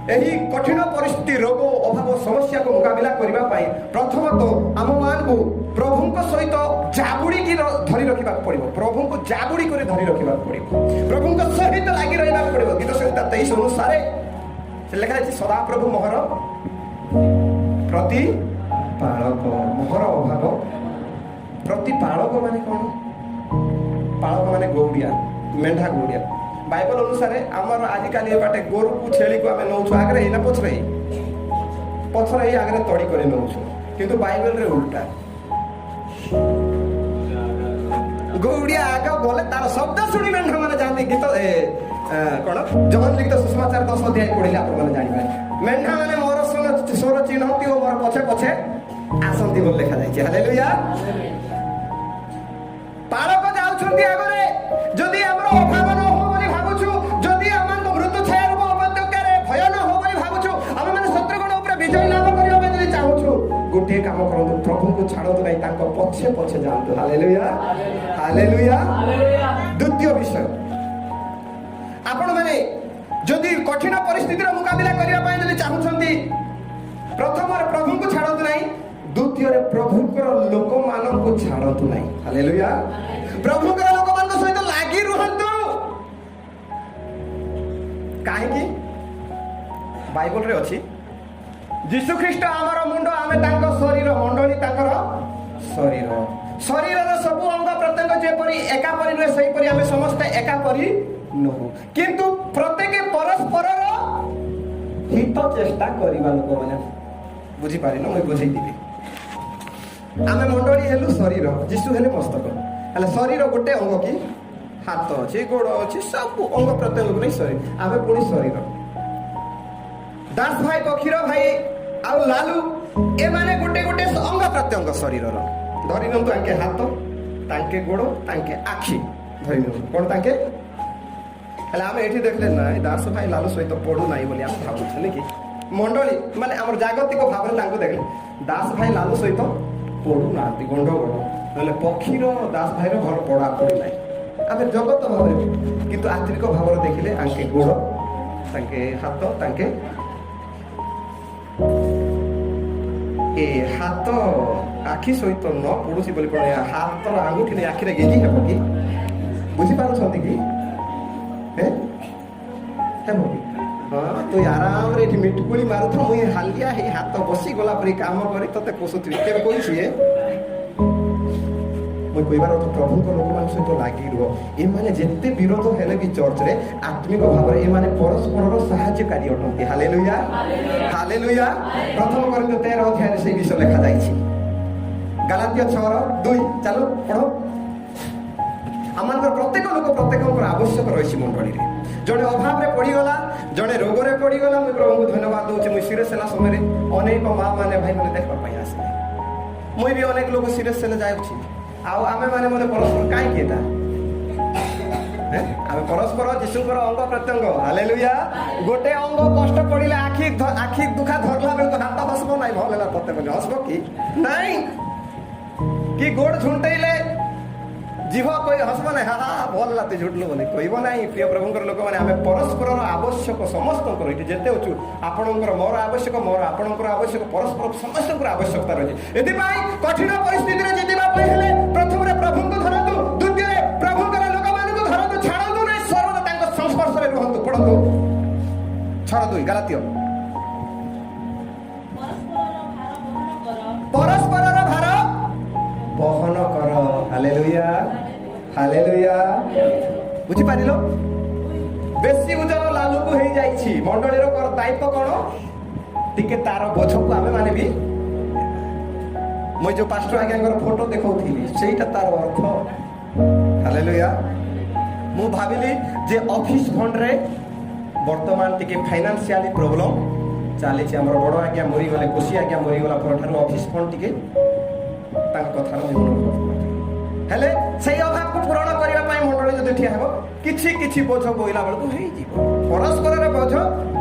ଏହି କଠିନ ପରିସ୍ଥିତି ରୋଗ ଅଭାବ ସମସ୍ୟାକୁ ମୁକାବିଲା କରିବା ପାଇଁ ପ୍ରଥମତଃ ଆମମାନଙ୍କୁ ପ୍ରଭୁଙ୍କ ସହିତ ଜାବୁଡ଼ିକି ଧରି ରଖିବାକୁ ପଡ଼ିବ। ପ୍ରଭୁଙ୍କୁ ଜାବୁଡ଼ି କରି ଧରି ରଖିବାକୁ ପଡ଼ିବ। ପ୍ରଭୁଙ୍କ ସହିତ ଲାଗି ରହିବାକୁ ପଡ଼ିବ। ଗୀତ ସଂହିତା 23 ଅନୁସାରେ ସେ ଲେଖା ହେଇଛି ସଦାପ୍ରଭୁ ମୋହର ପ୍ରତିପାଳକ। ମୋହର ଅଭାବ ପ୍ରତିପାଳକ ମାନେ କ'ଣ? ପାଳକ ମାନେ ଗୌଡ଼ିଆ, ମେଣ୍ଢା ଗୌଡ଼ିଆ। ବାଇବଲ ଅନୁସାରେ ଆମର ଆଜିକାଲି ଏ ବାଟେ ଗୋରୁକୁ ଛେଳିକୁ ଆମେ ନେଉଛୁ ଆଗରେ ଏଇନା ପଛରେ ଏଇ ଆଗରେ ତଡ଼ି କରି ନେଉଛୁ, କିନ୍ତୁ ବାଇବଲରେ ଉଲ୍ଟା। ଗୌଡ଼ିଆ ଆଗ ଗଲେ ତାର ଶବ୍ଦ ଶୁଣି ମେଣ୍ଢା ମାନେ ଯାଆନ୍ତି। ଗୀତ କ'ଣ ଜହନ ଲିଖିତ ସୁଷମାଚାର 10 ଅଧ୍ୟାୟ ପଢିଲେ ଆପଣମାନେ ଜାଣିବେ। ମେଣ୍ଢା ମାନେ ମୋର ସ୍ୱର ଚିହ୍ନନ୍ତି ଓ ମୋର ପଛେ ପଛେ ଆସନ୍ତି ବୋଲି ଲେଖାଯାଇଛି। ହାଲେଲୁୟା। ପାଳକ ଯାଉଛନ୍ତି ଆଗରେ। ଯଦି ଆମର ଅଭାବ ନ ହବ ବୋଲି ଭାବୁଛୁ, ଯଦି ଆମର ମୃତ୍ୟୁ ଛାୟା ରୂପ ଉପତ୍ୟକାରେ ଭୟ ନ ହବ ବୋଲି ଭାବୁଛୁ, ଆମେ ମାନେ ଶତ୍ରୁଗଣ ଉପରେ ବିଜୟ ଲାଭ କରିବା ପାଇଁ ଯଦି ଚାହୁଁଛୁ, ଗୋଟିଏ କାମ କରନ୍ତୁ, ପ୍ରଭୁଙ୍କୁ ଛାଡ଼ନ୍ତୁ ନାହିଁ, ତାଙ୍କ ପଛେ ପଛେ ଯାଆନ୍ତୁ। Hallelujah, hallelujah. ଦ୍ୱିତୀୟ ବିଷୟ, ଆପଣମାନେ ଯଦି କଠିନ ପରିସ୍ଥିତିର ମୁକାବିଲା କରିବା ପାଇଁ ଯଦି ଚାହୁଁଛନ୍ତି, ପ୍ରଥମରେ ପ୍ରଭୁଙ୍କୁ ଛାଡ଼ନ୍ତୁ ନାହିଁ, ଦ୍ୱିତୀୟରେ ପ୍ରଭୁଙ୍କର ଲୋକମାନଙ୍କୁ ଛାଡ଼ନ୍ତୁ ନାହିଁ। ହାଲେଲୁୟା। ପ୍ରଭୁଙ୍କର ଲୋକମାନଙ୍କ ସହିତ ଲାଗି ରୁହନ୍ତୁ। କାହିଁକି? ବାଇବଲରେ ଅଛି, ଯୀଶୁ ଖ୍ରୀଷ୍ଟ ଆମର ମୁଣ୍ଡ, ଆମେ ତାଙ୍କ ଶରୀର, ମଣ୍ଡଳୀ ତାଙ୍କର ଶରୀର। ଶରୀରର ସବୁ ଅଙ୍ଗ ପ୍ରତ୍ୟଙ୍ଗ ଯେପରି ଏକାପରି ନୁହେଁ, ସେହିପରି ଆମେ ସମସ୍ତେ ଏକାପରି ନୁହଁ, କିନ୍ତୁ ପ୍ରତ୍ୟେକ ପରସ୍ପରର ହିତ ଚେଷ୍ଟା କରିବା ଲୋକମାନେ। ବୁଝିପାରିଲ? ମୁଁ ବୁଝେଇଦେବି। ଆମେ ମଣ୍ଡଳୀ ହେଲୁ ଶରୀର, ଯୀଶୁ ହେଲେ ମସ୍ତକ। ହେଲେ ଶରୀର ଗୋଟେ ଅଙ୍ଗ କି? ହାତ ଅଛି, ଗୋଡ଼ ଅଛି, ସବୁ ଅଙ୍ଗ ପ୍ରତ୍ୟଙ୍ଗକୁ ନେଇ ଶରୀର। ଆମେ ପୁଣି ଶରୀର। ଦାସ ଭାଇ, ପକ୍ଷୀର ଭାଇ ଆଉ ଲାଲୁ, ଏମାନେ ଗୋଟେ ଗୋଟେ ଅଙ୍ଗ ପ୍ରତ୍ୟଙ୍ଗ ଶରୀରର। ଧରି ନିଅନ୍ତୁ ତାଙ୍କେ ହାତ, ତାଙ୍କେ ଗୋଡ଼, ତାଙ୍କେ ଆଖି ଧରି ନିଅନ୍ତୁ। କ'ଣ ତାଙ୍କେ? ହେଲେ ଆମେ ଏଠି ଦେଖିଲେ ନାଇଁ ଦାସ ଭାଇ ଲାଲୁ ସହିତ ପଡ଼ୁନାହିଁ ବୋଲି ଆମେ ଭାବୁଛୁ ନାଇଁ କି? ମଣ୍ଡଳୀ ମାନେ ଆମର ଜାଗତିକ ଭାବରେ ତାଙ୍କୁ ଦେଖିଲେ ଦାସ ଭାଇ ଲାଲୁ ସହିତ ପଡ଼ୁନାହାନ୍ତି, ଗଣ୍ଡଗୋଳ। ନହେଲେ ପକ୍ଷୀର ଦାସ ଭାଇର ଭଲ ପଡ଼ାପଡ଼ି ନାହିଁ। ଆମେ ଜଗତ ଭାବରେ, କିନ୍ତୁ ଆତ୍ମିକ ଭାବରେ ଦେଖିଲେ ଆଙ୍କେ ଗୋଡ଼, ତାଙ୍କେ ହାତ, ତାଙ୍କେ ଏ ହାତ ଆଖି ସହିତ ନ ପଡ଼ୁଛି ବୋଲି କ'ଣ ହାତର ଆଙ୍ଗୁଠି ନେଇ ଆଖିରେ ଗେଜି ହେବ କି? ବୁଝିପାରୁଛନ୍ତି କି? ହେବ କି? ହଁ, ତୁ ଆରାମରେ ଏଠି ମିଟକୁଳି ମାରୁଥ, ମୁଁ ହାଲିଆ ହେଇ ହାତ ବସିଗଲା ପରି କାମ କରି ତତେ ପୋଷୁଥିବି। କେବେ କହିଛି? ମୁଁ କହିବାର ଅର୍ଥ, ପ୍ରଭୁଙ୍କ ଲୋକମାନଙ୍କ ସହିତ ଲାଗି ରୁହ। ଏମାନେ ଯେତେ ବିରୋଧ ହେଲେ ବି ଚର୍ଚ୍ଚରେ ଆତ୍ମିକ ଭାବରେ ଏମାନେ ପରସ୍ପରର ସାହାଯ୍ୟକାରୀ ଅଟନ୍ତି। Hallelujah, hallelujah. ପ୍ରଥମ କରିନ୍ଥିୟ 13 ଅଧ୍ୟାୟରେ ସେଇ ବିଷୟ ଲେଖାଯାଇଛି। ଗାଲାତୀୟ 6:2 ଚାଲୁ ପଢ। ଆମମାନଙ୍କର ପ୍ରତ୍ୟେକ ଲୋକ ପ୍ରତ୍ୟେକଙ୍କର ଆବଶ୍ୟକ ରହିଛି ମଣ୍ଡଳୀରେ। ଜଣେ ଅଭାବରେ ପଡ଼ିଗଲା, ଜଣେ ରୋଗରେ ପଡ଼ିଗଲା। ମୁଁ ପ୍ରଭୁଙ୍କୁ ଧନ୍ୟବାଦ ଦେଉଛି। ମୁଁ ସିରିୟସ୍ ହେଲା ସମୟରେ ଅନେକ ମା ମାନେ ଭାଇ ମାନେ ଦେଖିବା ପାଇଁ ଆସିଲେ। ମୁଁ ବି ଅନେକ ଲୋକ ସିରିୟସ୍ ହେଲେ ଯାଉଛି। ଆଉ ଆମେ ମାନେ ମଧ୍ୟ ପରସ୍ପର କାହିଁକି ଏଟା? ଆମେ ପରସ୍ପର ଯୀଶୁଙ୍କର ଅଙ୍ଗ ପ୍ରତ୍ୟଙ୍ଗ। ହାଲେଲୁୟା। ଗୋଟେ ଅଙ୍ଗ କଷ୍ଟ ପଡ଼ିଲେ ଆଖି ଦୁଃଖା ଧରିଲା ବେଳକୁ ହାତ ହସବ ନାହିଁ, ଭଲ ହେଲା ପ୍ରତ୍ୟେକ ହସବ କି ନାଇଁ? କି ଗୋଡ଼ ଝୁଣ୍ଟେଇଲେ जीव कोई हसब ना, हाँ हाँ भल ला तु झुटलु बोली कहब ना। प्रिय प्रभुंकर लोक मैंने आम परस्पर आवश्यक समस्त ये जिते अच्छु आपणकर मोर आवश्यक, मोर आपणकर आवश्यक, परस्पर समस्त आवश्यकता रही। ये कठिन परिस्थिति प्रथम प्रभु को धरतु, द्वितीय प्रभुंकर लोक मान धरतु, छाड़ू ना, सर्वदा संस्पर्श में रुहतु। पढ़तु 6:2 गालातीय। परस्पर भार बहन कर। Hallelujah, hallelujah. बुझी पारिलो? बेसी उजर लालू को हो जाइछि। मंडलीर दायित्व कौन? टिके तार बोझ को आमे माने भी मुझे जो पास्टर आज्ञा फोटो देखौथिली सेटा तार अर्थ। हालेलुया। मु भाबिली जे ऑफिस फंड रे वर्तमान टिके फाइनेंशियली प्रॉब्लम चली। हमर बड़ आज्ञा मरी गले, कोसी आज्ञा मरी गला पर ऑफिस फंड टिके कथार हेले से अभाव को पूरण करने मंडली जो ठिया हो कि बोझ बोला बेलू हो परस्पर बोझ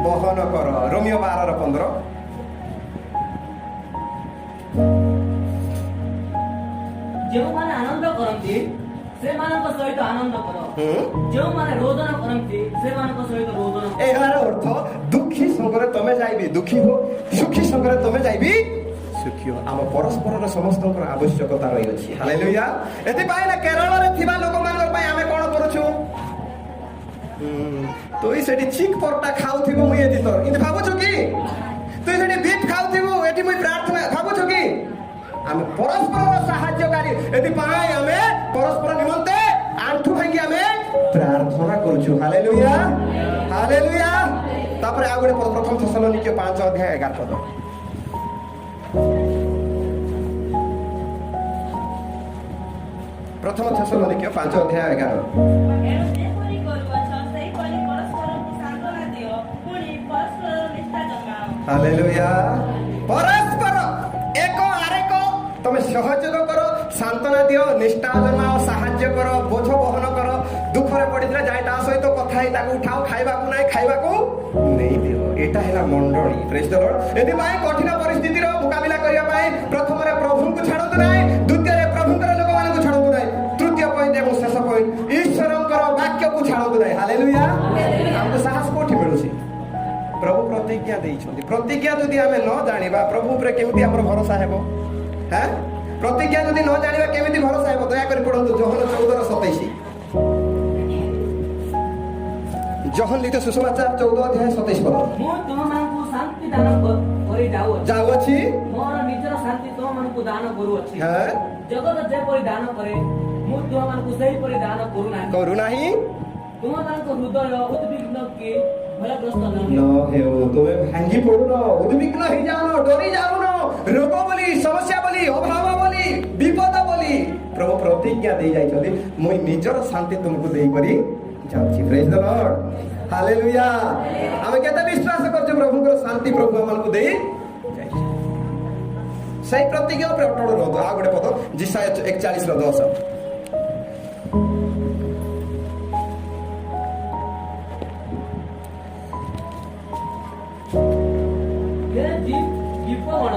बहन कर। रोमियो 12:15। जो माने आनंद करंती से मानक सहित आनंद करो, जो माने रोदन करंती से मानक सहित रोदन। एहार अर्थ दुखी ଦୁଃଖୀ ସଙ୍ଗରେ ତମେ ଯାଇବି ଦୁଃଖୀ ହୋ, ସୁଖୀ ସଙ୍ଗରେ ତମେ ଯାଇବି ସୁଖୀ ହୋ। ଆମ ପରସ୍ପରର ସମସ୍ତଙ୍କର ଆବଶ୍ୟକତା ରହିଅଛି। ହାଲେଲୁୟା। ଏଥିପାଇଁ ନା କେରଳରେ ଥିବା ଲୋକମାନଙ୍କ ପାଇଁ ଆମେ କଣ କରୁଛୁ? তুই সেটি চিক পরটা খাওথিব মুই এটি তোর কিন্তু ভাবুଛୁ কি? তুই সেটি বিফ খাওথিবু এটি মুই প্রার্থনা ভাবুଛୁ কি? আমি পরস্পরর সাহায্যকারী এথিপাই আমি পরস্পর নিমন্তে আঁঠু ভাঙ্গি আমি প্রার্থনা করুଛୁ। Hallelujah hallelujah. তারপরে আর গোটে পদ প্রথম থেসলোনিকে 5 অধ্যায় 11 পদ। প্রথম থেসলোনিকে 5 অধ্যায় 11। হালেলুয়া। পরস্পর এক আরেক তুমি সহযোগ কর, সান্ত্বনা দিও, নিষ্ঠা জন্মাও, সাহায্য কর, বোঝ বহন কর। দুঃখরে পড়িলে যাই তা সহিত কথা হই তাকে উঠাও, খাইবাকু নাই খাইবাকু নেই দিও। এটা হেলা মন্ডলী। প্রেজ দ লর্ড। এথিপাই কঠিন পরিস্থিতির মোকাবিলা করিবা পাই প্রথমে প্রভুଙ୍କୁ ছাড়ন্তু নাই, দ্বিতীয়রে প্রভুଙ୍କର ଲୋକମାନଙ୍କୁ ছাড়ন্তু নাই, তৃতীয় পয়েন্ট এবং শেষ পয়েন্ট ঈশ্বরଙ୍କର বাক্যକୁ ছাড়ন্তু নাই। হালেলুয়া। ଆମକୁ ସାହସ କୋଠି ମିଳୁଛି? ପ୍ରଭୁ ପ୍ରତିଜ୍ଞା ଦେଇଛନ୍ତି। ପ୍ରତିଜ୍ଞା ଯଦି ଆମେ ନ ଜାଣିବା ପ୍ରଭୁ ଉପରେ କେମିତି ଆମର ଭରସା ହେବ? হ্যাঁ, ପ୍ରତିଜ୍ଞା ଯଦି ନ ଜାଣିବା କେମିତି ଭରସା ହେବ? ଦୟାକରି ପଢନ୍ତୁ ଯୋହନ 14:27। ଯୋହନ ଲିଖିତ ସୁସମାଚାର 14 ଅଧ୍ୟାୟ 27 ପଦ। ମୁଁ ତୁମମାନଙ୍କୁ ଶାନ୍ତି ଦାନ କରି ଯାଉଅଛି, ମୋର ନିଜର ଶାନ୍ତି ତୁମମାନଙ୍କୁ ଦାନ କରୁଅଛି। হ্যাঁ, ଜଗତ ଯେପରି ଦାନ କରେ ମୁଁ ତୁମମାନଙ୍କୁ ସେହିପରି ଦାନ କରୁନାହିଁ। ତୁମମାନଙ୍କ ହୃଦୟ ଉଦ୍ବିଗ୍ନ କି ଭୟଗ୍ରସ୍ତ ନ ନ ହେଉ। ତୁମେ ଭାଙ୍ଗି ପଡୁନ, ଉଦ୍ବିଗ୍ନ ହେଇଯାଉନ, ଡରି ଯାଉନ। ରୋଗ ବୋଲି, ସମସ୍ୟା ବୋଲି, ଅଭାବ ବୋଲି, ବିପଦ ବୋଲି ପ୍ରଭୁ ପ୍ରତିଜ୍ଞା ଦେଇ ଯାଇଛନ୍ତି, ମୁଁ ନିଜର ଶାନ୍ତି ତୁମକୁ ଦେଇକରି ଯାଉଛି। ପ୍ରେଜ୍ ଦ ଲର୍ଡ। ହାଲେଲୁୟା। ଆମେ କେତେ ବିଶ୍ୱାସ କରୁଛୁ ପ୍ରଭୁଙ୍କର ଶାନ୍ତି ପ୍ରଭୁ ଆମମାନଙ୍କୁ ଦେଇ ଯାଇଛି। ସେଇ ପ୍ରତିଜ୍ଞା ଉପରେ ଅଟଳ ରୁହନ୍ତୁ। ଆଉ ଗୋଟେ ପଦ ଯିଶାୟା 41:10। ଜୀବଗଣ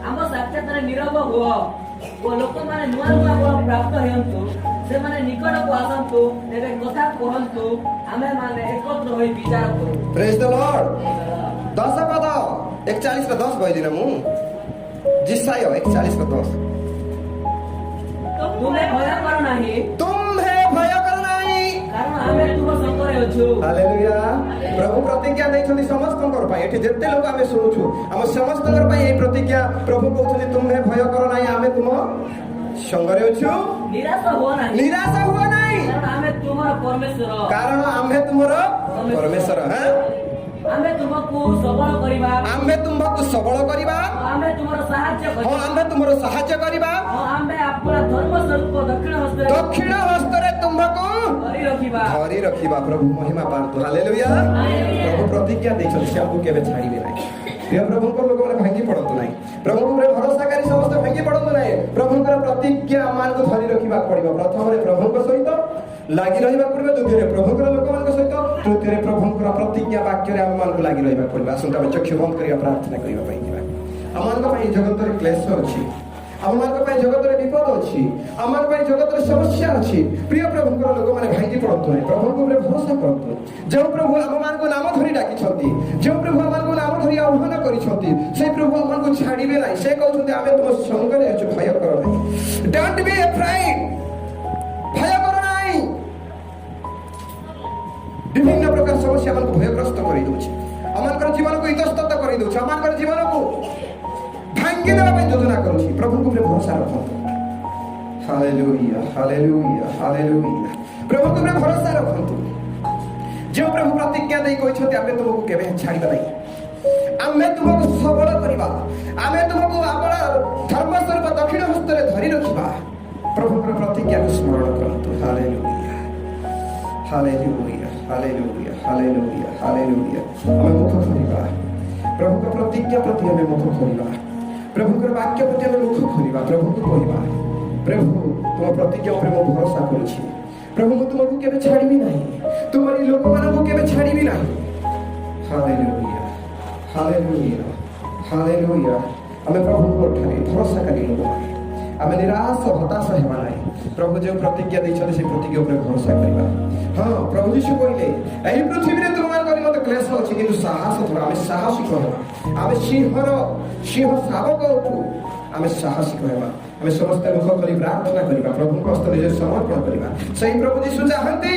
ଆମ ସାକ୍ଷାତରେ ନୀରବ ହୁଅ ଓ ଲୋକମାନେ ନୂଆ ନୂଆ ବଳ ପ୍ରାପ୍ତ ହେଉନ୍ତୁ, ସେମାନେ ନିକଟକୁ ଆସନ୍ତୁ, ଏବେ କଥା କୁହନ୍ତୁ, ଆମେ ମାନେ ଏକତ୍ର ହୋଇ ବିଚାର କରୁ। ପ୍ରେଜ୍ ଦ ଲର୍ଡ। 10 ପଦ 41:10 କହିଲି ନା ମୁଁ? ଯିଶାୟା 41:10। ତୁମେ ଭୟ କର ନାହିଁ, ତୁମ୍ଭେ ଭୟ କର ନାହିଁ, କାରଣ ଆମେ ତୁମ ସଙ୍ଗରେ ଅଛୁ। ହାଲେଲୁୟା। ପ୍ରଭୁ ପ୍ରତିଜ୍ଞା ଦେଇଛନ୍ତି ସମସ୍ତଙ୍କର ପାଇଁ। ଏଠି ଯେତେ ଲୋକ ଆମେ ଶୁଣୁଛୁ ଆମ ସମସ୍ତଙ୍କର ପାଇଁ ଏହି ପ୍ରତିଜ୍ଞା ପ୍ରଭୁ କହୁଛନ୍ତି, ତୁମ୍ଭେ ଭୟ କର ନାହିଁ, ଆମେ ତୁମ ସଙ୍ଗରେ ଅଛୁ। ନିରାଶ ହୁଅ ନାହିଁ, ନିରାଶ ହୁଅ ନାହିଁ, କାରଣ ଆମେ ତୁମର ପରମେଶ୍ୱର। କାରଣ ଆମ୍ଭେ ତୁମର ପରମେଶ୍ୱର। ହଁ, ଆମେ ତୁମକୁ ସବଳ କରିବା, ଆମ୍ଭେ ତୁମକୁ ସବଳ କରିବା, ଆମେ ତୁମର ସାହାଯ୍ୟ ହଁ କରିବା, ଆମ୍ଭେ ତୁମର ସାହାଯ୍ୟ କରିବା, ଆମେ ଆପଣା ଧର୍ମ ସ୍ୱରୂପ ଦକ୍ଷିଣ ହସ୍ତରେ ତୁମକୁ ଧରି ରଖିବା। ପ୍ରଭୁ ମହିମା ପାଆନ୍ତୁ। ହାଲେଲୁୟା। ପ୍ରଭୁ ପ୍ରତିଜ୍ଞା ଦେଇଛନ୍ତି, ସେ ଆମକୁ କେବେ ଛାଡ଼ିବେ ନାହିଁ। ପ୍ରିୟ ପ୍ରଭୁଙ୍କର ଲୋକମାନେ ଭାଙ୍ଗି ପଡନ୍ତୁ ନାହିଁ। ପ୍ରଭୁଙ୍କ ଉପରେ ଭରସାକାରୀ ସମସ୍ତେ ଭାଙ୍ଗି ପଡନ୍ତୁ ନାହିଁ। ପ୍ରଭୁଙ୍କର ପ୍ରତିଜ୍ଞା ଆମମାନଙ୍କୁ ଧରି ରଖିବାକୁ ପଡିବ। ପ୍ରଥମରେ ପ୍ରଭୁଙ୍କ ସହିତ ଲାଗି ରହିବାକୁ ପଡିବ, ଦ୍ୱିତୀୟରେ ପ୍ରଭୁଙ୍କର ଲୋକମାନଙ୍କ ସହିତ, ତୃତୀୟରେ ପ୍ରଭୁଙ୍କର ପ୍ରତିଜ୍ଞା ବାକ୍ୟରେ ଆମମାନଙ୍କୁ ଲାଗି ରହିବାକୁ ପଡିବ। ଆସନ୍ତୁ ଆମେ ଚକ୍ଷୁ ବନ୍ଦ କରିବା, ପ୍ରାର୍ଥନା କରିବା ପାଇଁ ଯିବା। ଆମମାନଙ୍କ ପାଇଁ ଜଗତରେ କ୍ଲେଶ ଅଛି, ଆମମାନଙ୍କ ପାଇଁ ଜଗତରେ ବିପଦ ଅଛି, ଆମମାନଙ୍କ ପାଇଁ ଜଗତରେ ସମସ୍ୟା ଅଛି। ପ୍ରିୟ ପ୍ରଭୁଙ୍କର ଲୋକମାନେ ଭାଙ୍ଗି ପଡନ୍ତୁ ନାହିଁ। ପ୍ରଭୁଙ୍କ ଉପରେ ଭରସା କରନ୍ତୁ। ଯେଉଁ ପ୍ରଭୁ ଆମମାନଙ୍କୁ ନାମ ଧରି ଡାକିଛନ୍ତି, ଯେଉଁ ପ୍ରଭୁ ଆମମାନଙ୍କୁ ନାମ ଧରି ଆହ୍ୱାନ କରିଛନ୍ତି, সেই ପ୍ରଭୁ ଆମମାନଙ୍କୁ ଛାଡ଼ିବେ ନାହିଁ। ସେ କହୁଛନ୍ତି, ଆମେ ତୁମ ସଙ୍ଗରେ ଅଛୁ, ଭୟ କର ନାହିଁ। ଡୋଣ୍ଟ ବି ଏଫ୍ରାଇଡ୍। ଭୟ କର ନାହିଁ। ବିଭିନ୍ନ ପ୍ରକାର ସମସ୍ୟା ଆମକୁ ଭୟଗ୍ରସ୍ତ କରିଦେଉଛି, ଆମମାନଙ୍କର ଜୀବନକୁ ଇତସ୍ତତ କରିଦେଉଛି, ଆମମାନଙ୍କର ଜୀବନକୁ ଭାଙ୍ଗି ଦେବା ପାଇଁ ଯୋଜନା କରୁଛି। ପ୍ରଭୁଙ୍କ ଉପରେ ଭରସା ରଖନ୍ତୁ। Hallelujah, hallelujah, hallelujah. ପ୍ରଭୁଙ୍କ ଉପରେ ଭରସା ରଖନ୍ତୁ। ଯେଉଁ ପ୍ରଭୁ ପ୍ରତିଜ୍ଞା ଦେଇ କହିଛନ୍ତି, ଆମେ ତୁମକୁ କେବେ ଛାଡ଼ିବା ନାହିଁ, ଆମେ ତୁମକୁ ସବଳ କରିବା, ଆମେ ତୁମକୁ ଆମର ଧର୍ମ ସ୍ୱରୂପ ଦକ୍ଷିଣ ହସ୍ତରେ ଧରି ରଖିବା। ପ୍ରଭୁଙ୍କର ପ୍ରତିଜ୍ଞାକୁ ସ୍ମରଣ କରନ୍ତୁ। Hallelujah, hallelujah, hallelujah, hallelujah, hallelujah. ଆମେ ମୁଖ ଖୋଲିବା, ପ୍ରଭୁଙ୍କ ପ୍ରତିଜ୍ଞା ପ୍ରତି ଆମେ ମୁଖ ଖୋଲିବା, ପ୍ରଭୁଙ୍କର ବାକ୍ୟ ପ୍ରତି ଆମେ ମୁଖ ଖୋଲିବା। ପ୍ରଭୁଙ୍କୁ କହିବା, ପ୍ରଭୁ ତୁମ ପ୍ରତିଜ୍ଞା ଉପରେ ମୁଁ ଭରସା କରୁଛି। ପ୍ରଭୁ ମୁଁ ତୁମକୁ କେବେ ଛାଡ଼ିବି ନାହିଁ, ତୁମରି ଲୋକମାନଙ୍କୁ କେବେ ଛାଡ଼ିବି ନାହିଁ। Hallelujah, hallelujah, hallelujah. ଆମେ ପ୍ରଭୁଙ୍କ ଠାରେ ଭରସାକାରୀ ଲୋକମାନେ, ଆମେ ନିରାଶ ହତାଶ ହେବା ନାହିଁ। ପ୍ରଭୁ ଯେଉଁ ପ୍ରତିଜ୍ଞା ଦେଇଛନ୍ତି, ସେ ପ୍ରତିଜ୍ଞା ଉପରେ ଭରସା କରିବା। ହଁ, ପ୍ରଭୁ ଯୀଶୁ କହିଲେ, ଏହି ପୃଥିବୀରେ ତୁମମାନଙ୍କ ନିମନ୍ତେ କ୍ଲେଶ ଅଛି କିନ୍ତୁ ସାହସ ଥର ଆମେ ସାହସିକ ହେବା ଆମେ ସିଂହ ଶାବକ ଉଠୁ ଆମେ ସାହସିକ ହେବା ଆମେ ସମସ୍ତେ ମୁଖ କରି ପ୍ରାର୍ଥନା କରିବା ପ୍ରଭୁଙ୍କ ହସ୍ତ ନିଜେ ସମର୍ପଣ କରିବା ସେହି ପ୍ରଭୁ ଯୀଶୁ ଚାହାନ୍ତି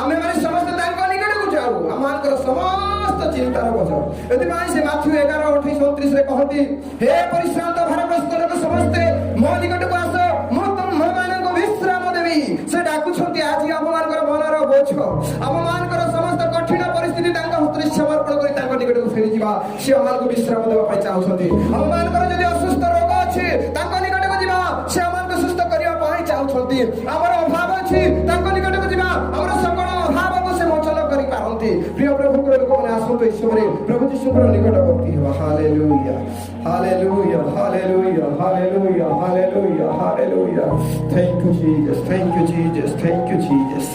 ଆମେମାନେ ସମସ୍ତେ ତାଙ୍କ ନିକଟକୁ ଯାଉ ଆମମାନଙ୍କର ସମସ୍ତ ଚିନ୍ତାର ବୋଝ ଏଥିପାଇଁ ସେ ମାଥ୍ୟୁ 11:28-29 କହନ୍ତି ହେ ପରିଶ୍ରାନ୍ତ ଭାରଗ୍ରସ୍ତ ଲୋକ ସମସ୍ତେ ମୋ ନିକଟକୁ ଆସ ମୁଁ ତୁମମାନଙ୍କୁ ବିଶ୍ରାମ ଦେବି ସେ ଡାକୁଛନ୍ତି ଆଜି ଆମମାନଙ୍କର ମନର ବୋଝ ଆମମାନଙ୍କର ସମସ୍ତ କଠିନ ପରିସ୍ଥିତି ତାଙ୍କ ହସ୍ତରେ ସମର୍ପଣ କରି ତାଙ୍କ ନିକଟକୁ ଫେରିଯିବା ସେ ଆମମାନଙ୍କୁ ବିଶ୍ରାମ ଦେବା ପାଇଁ ଚାହୁଁଛନ୍ତି ଆମମାନଙ୍କର ଯଦି ଅସୁସ୍ଥ ରୋଗ ଅଛି ତାଙ୍କ ନିକଟକୁ ଯିବା ସେ ଆମମାନଙ୍କୁ ସୁସ୍ଥ କରିବା ପାଇଁ ଚାହୁଁଛନ୍ତି ଆମର ଅଭାବ ଅଛି ତାଙ୍କ ନିକଟକୁ ଯିବା ଆମର সকল ଅଭାବକୁ ସେ ମୋଚନ କରିପାରନ୍ତି ପ୍ରିୟ ପ୍ରଭୁଙ୍କର ଲୋକମାନେ ଆସନ୍ତୁ ଏହି ସମୟରେ ପ୍ରଭୁ ଯୀଶୁଙ୍କର ନିକଟବର୍ତ୍ତୀ ହେବା hallelujah hallelujah hallelujah hallelujah hallelujah hallelujah thank you Jesus thank you Jesus thank you Jesus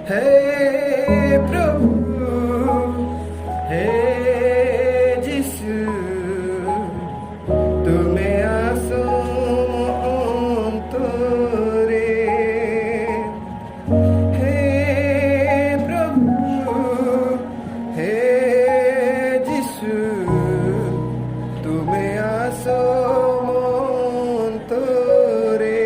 हे प्रभु हे यीशु तुम्हें आसो अंतरे हे प्रभु हे यीशु तुम्हें आसो अंतरे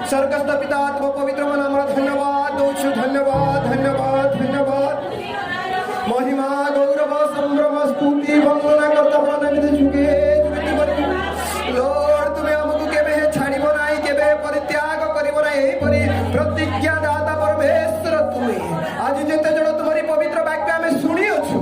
स्वर्गस्थ पिता आत्मा पवित्र मन धन्यवाद दौछु धन्यवाद धन्यवाद धन्यवाद महिमा गौरव संभ्रम स्तुति वंदना कर्तव्य निधि जुगे लॉर्ड तुम्हें हमको केबे छाड़िबो नाही केबे परित्याग करिबो नाही एही परि प्रतिज्ञा दाता परमेश्वर तुम्हें आज जेते जण तुम्हारी पवित्र वाक्य आमे सुनी अछु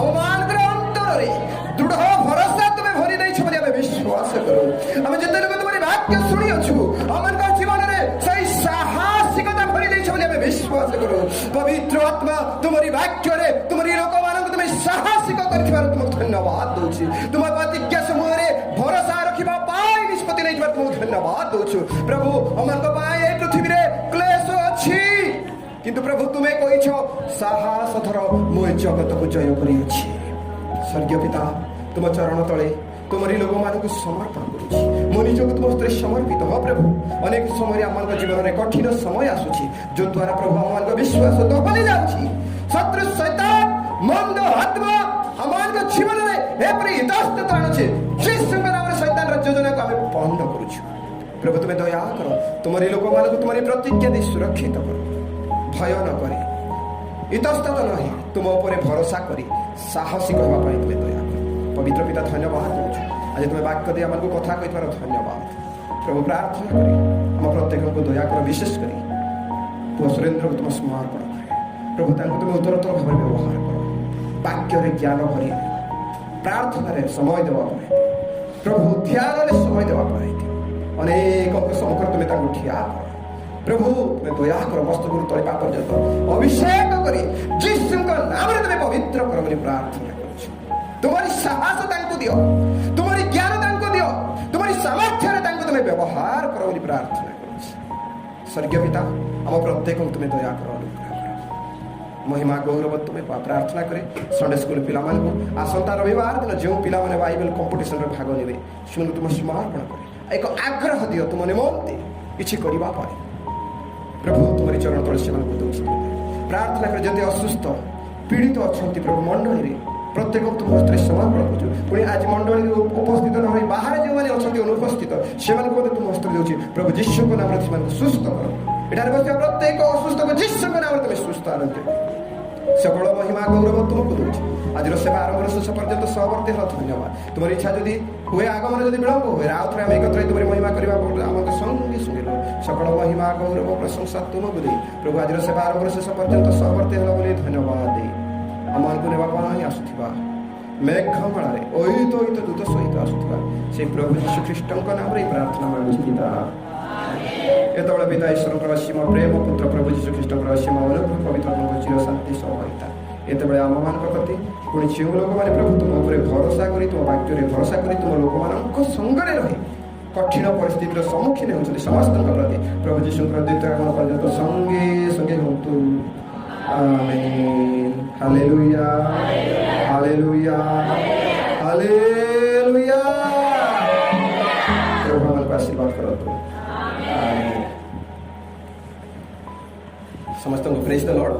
अवमान कर अंतर रे दृढ़ भरोसा तुम्हें भरि दै छ बोली आमे विश्वास करू आमे जेते लोग तुम्हारी वाक्य सुनी अछु अमन का जीवन रे सही साहसिकता भरि दै छ बोली आमे विश्वास करू पवित्र आत्मा तुम्हारी वाक्य रे तुम्हारी लोक मानक तुम्हें साहसिक करथिबार तुमको धन्यवाद दोछि तुम प्रतिज्ञा समूह रे भरोसा रखिबा पाई निष्पत्ति नै तुमको धन्यवाद दोछु प्रभु अमन को पाई ए पृथ्वी रे क्लेश अछि किंतु प्रभु तुम्हें कहिछ साहस थर मो जगत को जय करी अछि स्वर्गीय पिता तुम चरण तले तुम्हारी लोक मानक समर्पण करुछि मो निजको तुम हस्ते समर्पित हो प्रभु अनेक समय आम जीवन में कठिन समय आसुछि जो द्वारा प्रभु आम विश्वास दबली जाउछि शत्रु शैतान मंद आत्मा आम जीवन में ଏପରି ଇତସ୍ତତ ଆଣୁଛେ ଯୀଶୁଙ୍କ ନାମରେ ଶୈତାନର ଯୋଜନାକୁ ଆମେ ବନ୍ଦ କରୁଛୁ। ପ୍ରଭୁ ତୁମେ ଦୟା କର, ତୁମରି ଲୋକମାନଙ୍କୁ ତୁମରି ପ୍ରତିଜ୍ଞା ଦେଇ ସୁରକ୍ଷିତ କର, ଭୟ ନ କରି ଇତସ୍ତତ ନହେଇ ତୁମ ଉପରେ ଭରସା କରି ସାହସିକ ହେବା ପାଇଁ ତୁମେ ଦୟା କର। ପବିତ୍ର ପିତା ଧନ୍ୟବାଦ ଦେଉଛୁ, ଆଜି ତୁମେ ବାକ୍ୟ ଦେଇ ଆମକୁ କଥା କହିଥିବାର ଧନ୍ୟବାଦ। ପ୍ରଭୁ ପ୍ରାର୍ଥନା କରି ଆମ ପ୍ରତ୍ୟେକଙ୍କୁ ଦୟା କର, ବିଶେଷ କରି ପୁଅ ସୁରେନ୍ଦ୍ରକୁ ତୁମ ସମର୍ପଣ କରେ। ପ୍ରଭୁ ତାଙ୍କୁ ତୁମେ ଉତ୍ତରୋତ୍ତର ଭାବରେ ବ୍ୟବହାର କର, ବାକ୍ୟରେ ଜ୍ଞାନ ଭରି ପ୍ରାର୍ଥନାରେ ସମୟ ଦେବା ପରେ ପ୍ରଭୁ ଧ୍ୟାନରେ ସମୟ ଦେବା ପରେ ଅନେକଙ୍କ ସମ୍ମୁଖରେ ତୁମେ ତାଙ୍କୁ ଠିଆ କର। ପ୍ରଭୁ ତୁମେ ଦୟା କର, ମସ୍ତକରୁ ତଳିପା ପର୍ଯ୍ୟନ୍ତ ଅଭିଷେକ କରି ଯୀଶୁଙ୍କ ନାମରେ ତୁମେ ପବିତ୍ର କର ବୋଲି ପ୍ରାର୍ଥନା କରୁଛୁ। ତୁମରି ସାହସ ତାଙ୍କୁ ଦିଅ, ତୁମରି ଜ୍ଞାନ ତାଙ୍କୁ ଦିଅ, ତୁମରି ସାମର୍ଥ୍ୟରେ ତାଙ୍କୁ ତୁମେ ବ୍ୟବହାର କର ବୋଲି ପ୍ରାର୍ଥନା କରୁଛି। ସ୍ୱର୍ଗୀୟ ପିତା, ଆମ ପ୍ରତ୍ୟେକଙ୍କୁ ତୁମେ ଦୟା କର, ଅନୁଗ୍ରହ କର। ମହିମା ଗୌରବ ତୁମେ ପ୍ରାର୍ଥନା କରେ ସଣ୍ଡେ ସ୍କୁଲ ପିଲାମାନଙ୍କୁ ଆସନ୍ତା ରବିବାର ଦିନ ଯେଉଁ ପିଲାମାନେ ବାଇବେଲ କମ୍ପିଟିସନରେ ଭାଗ ନେବେ ସେମାନଙ୍କୁ ତୁମ ସମର୍ପଣ କରେ। ଏକ ଆଗ୍ରହ ଦିଅ ତୁମ ନିମନ୍ତେ କିଛି କରିବା ପାଇଁ। ପ୍ରଭୁ ତୁମରି ଚରଣ ତଳେ ସେମାନଙ୍କୁ ଦେଉଛି। ପ୍ରାର୍ଥନା କରେ ଯେତେ ଅସୁସ୍ଥ ପୀଡ଼ିତ ଅଛନ୍ତି ପ୍ରଭୁ ମଣ୍ଡଳୀରେ ପ୍ରତ୍ୟେକଙ୍କୁ ତୁମ ହସ୍ତରେ ସମର୍ପଣ କରୁଛୁ। ପୁଣି ଆଜି ମଣ୍ଡଳୀରେ ଉପସ୍ଥିତ ନ ହୋଇ ବାହାରେ ଯେଉଁମାନେ ଅଛନ୍ତି ଅନୁପସ୍ଥିତ ସେମାନଙ୍କୁ ମଧ୍ୟ ତୁମ ହସ୍ତରେ ଦେଉଛି। ପ୍ରଭୁ ଯୀଶୁଙ୍କ ନାମରେ ସେମାନଙ୍କୁ ସୁସ୍ଥ କର। ଏଠାରେ ବସିବା ପ୍ରତ୍ୟେକ ଅସୁସ୍ଥକୁ ଯୀଶୁଙ୍କ ନାମରେ ତୁମେ ସୁସ୍ଥ ଆରୋଗ୍ୟ সকল মহিমা গৌরব তোমাকে দেଉଛି। ଆଜିର ସେବା ଆରମ୍ଭରୁ ଶେଷ ପର୍ଯ୍ୟନ୍ତ ସହବର୍ତ୍ତୀ ହେଲ ଧନ୍ୟବାଦ। ତୁମର ଇଚ୍ଛା ଯଦି ହୁଏ ଆଗମନ ଯଦି ବିଳମ୍ବ ହୁଏ ଆଉ ଥରେ ଆମେ ଏକତ୍ର ତୁମର ମହିମା କରିବା ଆମକୁ ସଙ୍ଗେ ସଙ୍ଗେ সকল ମହିମା ଗୌରବ ପ୍ରଶଂସା ତୁମକୁ ଦେଇ ପ୍ରଭୁ ଆଜିର ସେବା ଆରମ୍ଭରୁ ଶେଷ ପର୍ଯ୍ୟନ୍ତ ସହବର୍ତ୍ତୀ ହେଲ ବୋଲି ଧନ୍ୟବାଦ ଦେଇ ଆମମାନଙ୍କୁ ନେବା ପାଇଁ ଆସୁଥିବା ମେଘମାଳାରେ ଐତ ଦୂତ ସହିତ ଆସୁଥିବା ସେଇ ପ୍ରଭୁ ଯୀଶୁ ଖ୍ରୀଷ୍ଟଙ୍କ ନାମରେ ଏହି ପ୍ରାର୍ଥନା ମାଗୁଛି ପିତା। ଏତେବେଳେ ପିତା ଈଶ୍ୱରଙ୍କର ଅସୀମ ପ୍ରେମ, ପୁତ୍ର ପ୍ରଭୁ ଯୀଶୁ ଖ୍ରୀଷ୍ଟଙ୍କର ଅସୀମ ଅନୁଗ୍ରହ, ପବିତ୍ରଙ୍କ ଚିର ଶାନ୍ତି ସହଭାଗିତା ଏତେବେଳେ ଆମମାନଙ୍କ ପ୍ରତି ପୁଣି ଯେଉଁ ଲୋକମାନେ ପ୍ରଭୁ ତୁମ ଉପରେ ଭରସା କରି ତୁମ ବାକ୍ୟରେ ଭରସା କରି ତୁମ ଲୋକମାନଙ୍କ ସଙ୍ଗରେ ରହି କଠିନ ପରିସ୍ଥିତିର ସମ୍ମୁଖୀନ ହେଉଛନ୍ତି ସମସ୍ତଙ୍କ ପ୍ରତି ପ୍ରଭୁ ଯୀଶୁଙ୍କର ଦ୍ୱିତୀୟ ଆଗମନ ପର୍ଯ୍ୟନ୍ତ ସଙ୍ଗେ ସଙ୍ଗେ ହୁଅନ୍ତୁ। ଆମେନ୍। Hallelujah, hallelujah, hallelujah. ପ୍ରଭୁ ଆମକୁ ଆଶୀର୍ବାଦ କରନ୍ତୁ। ସମସ୍ତଙ୍କୁ ପ୍ରେଜ୍ ଦ ଲର୍ଡ।